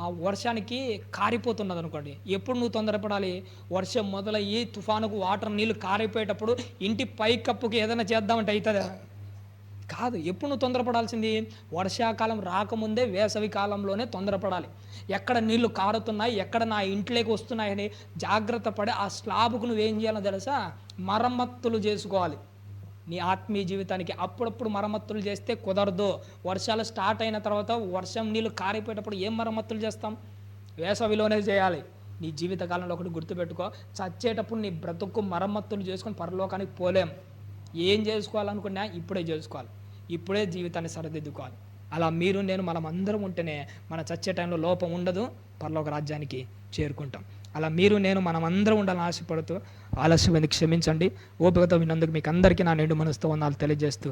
ఆ వర్షానికి కారిపోతున్నది అనుకోండి, ఎప్పుడు నువ్వు తొందరపడాలి? వర్షం మొదలయ్యి తుఫానుకు వాటర్ నీళ్ళు కారిపోయేటప్పుడు ఇంటి పైకప్పుకి ఏదైనా చేద్దామంటే అవుతుందా? కాదు. ఎప్పుడు నువ్వు తొందరపడాల్సింది? వర్షాకాలం రాకముందే వేసవి కాలంలోనే తొందరపడాలి. ఎక్కడ నీళ్లు కారుతున్నాయి, ఎక్కడ నా ఇంట్లోకి వస్తున్నాయని జాగ్రత్త పడి ఆ స్లాబ్కు నువ్వేం చేయాలో తెలుసా? మరమ్మతులు చేసుకోవాలి నీ ఆత్మీయ జీవితానికి. అప్పుడప్పుడు మరమ్మతులు చేస్తే కుదరదు. వర్షాలు స్టార్ట్ అయిన తర్వాత వర్షం నీళ్ళు కారిపోయేటప్పుడు ఏం మరమ్మతులు చేస్తాం? వేసవిలోనే చేయాలి. నీ జీవితకాలంలో ఒకటి గుర్తుపెట్టుకో, చచ్చేటప్పుడు నీ బ్రతుకు మరమ్మతులు చేసుకొని పరలోకానికి పోలేం. ఏం చేసుకోవాలనుకున్నా ఇప్పుడే చేసుకోవాలి, ఇప్పుడే జీవితాన్ని సరిదిద్దుకోవాలి. అలా మీరు నేను మనం అందరం ఉంటేనే మన చచ్చే టైంలో లోపం ఉండదు, పరలోక రాజ్యానికి చేరుకుంటాం. అలా మీరు నేను మనం అందరం ఉండాలని ఆశపడుతూ ఆలస్యమైంది క్షమించండి. ఓపికతో విన్నందుకు మీకు అందరికీ నా నిండు మనసుతో వందనాలు తెలియజేస్తూ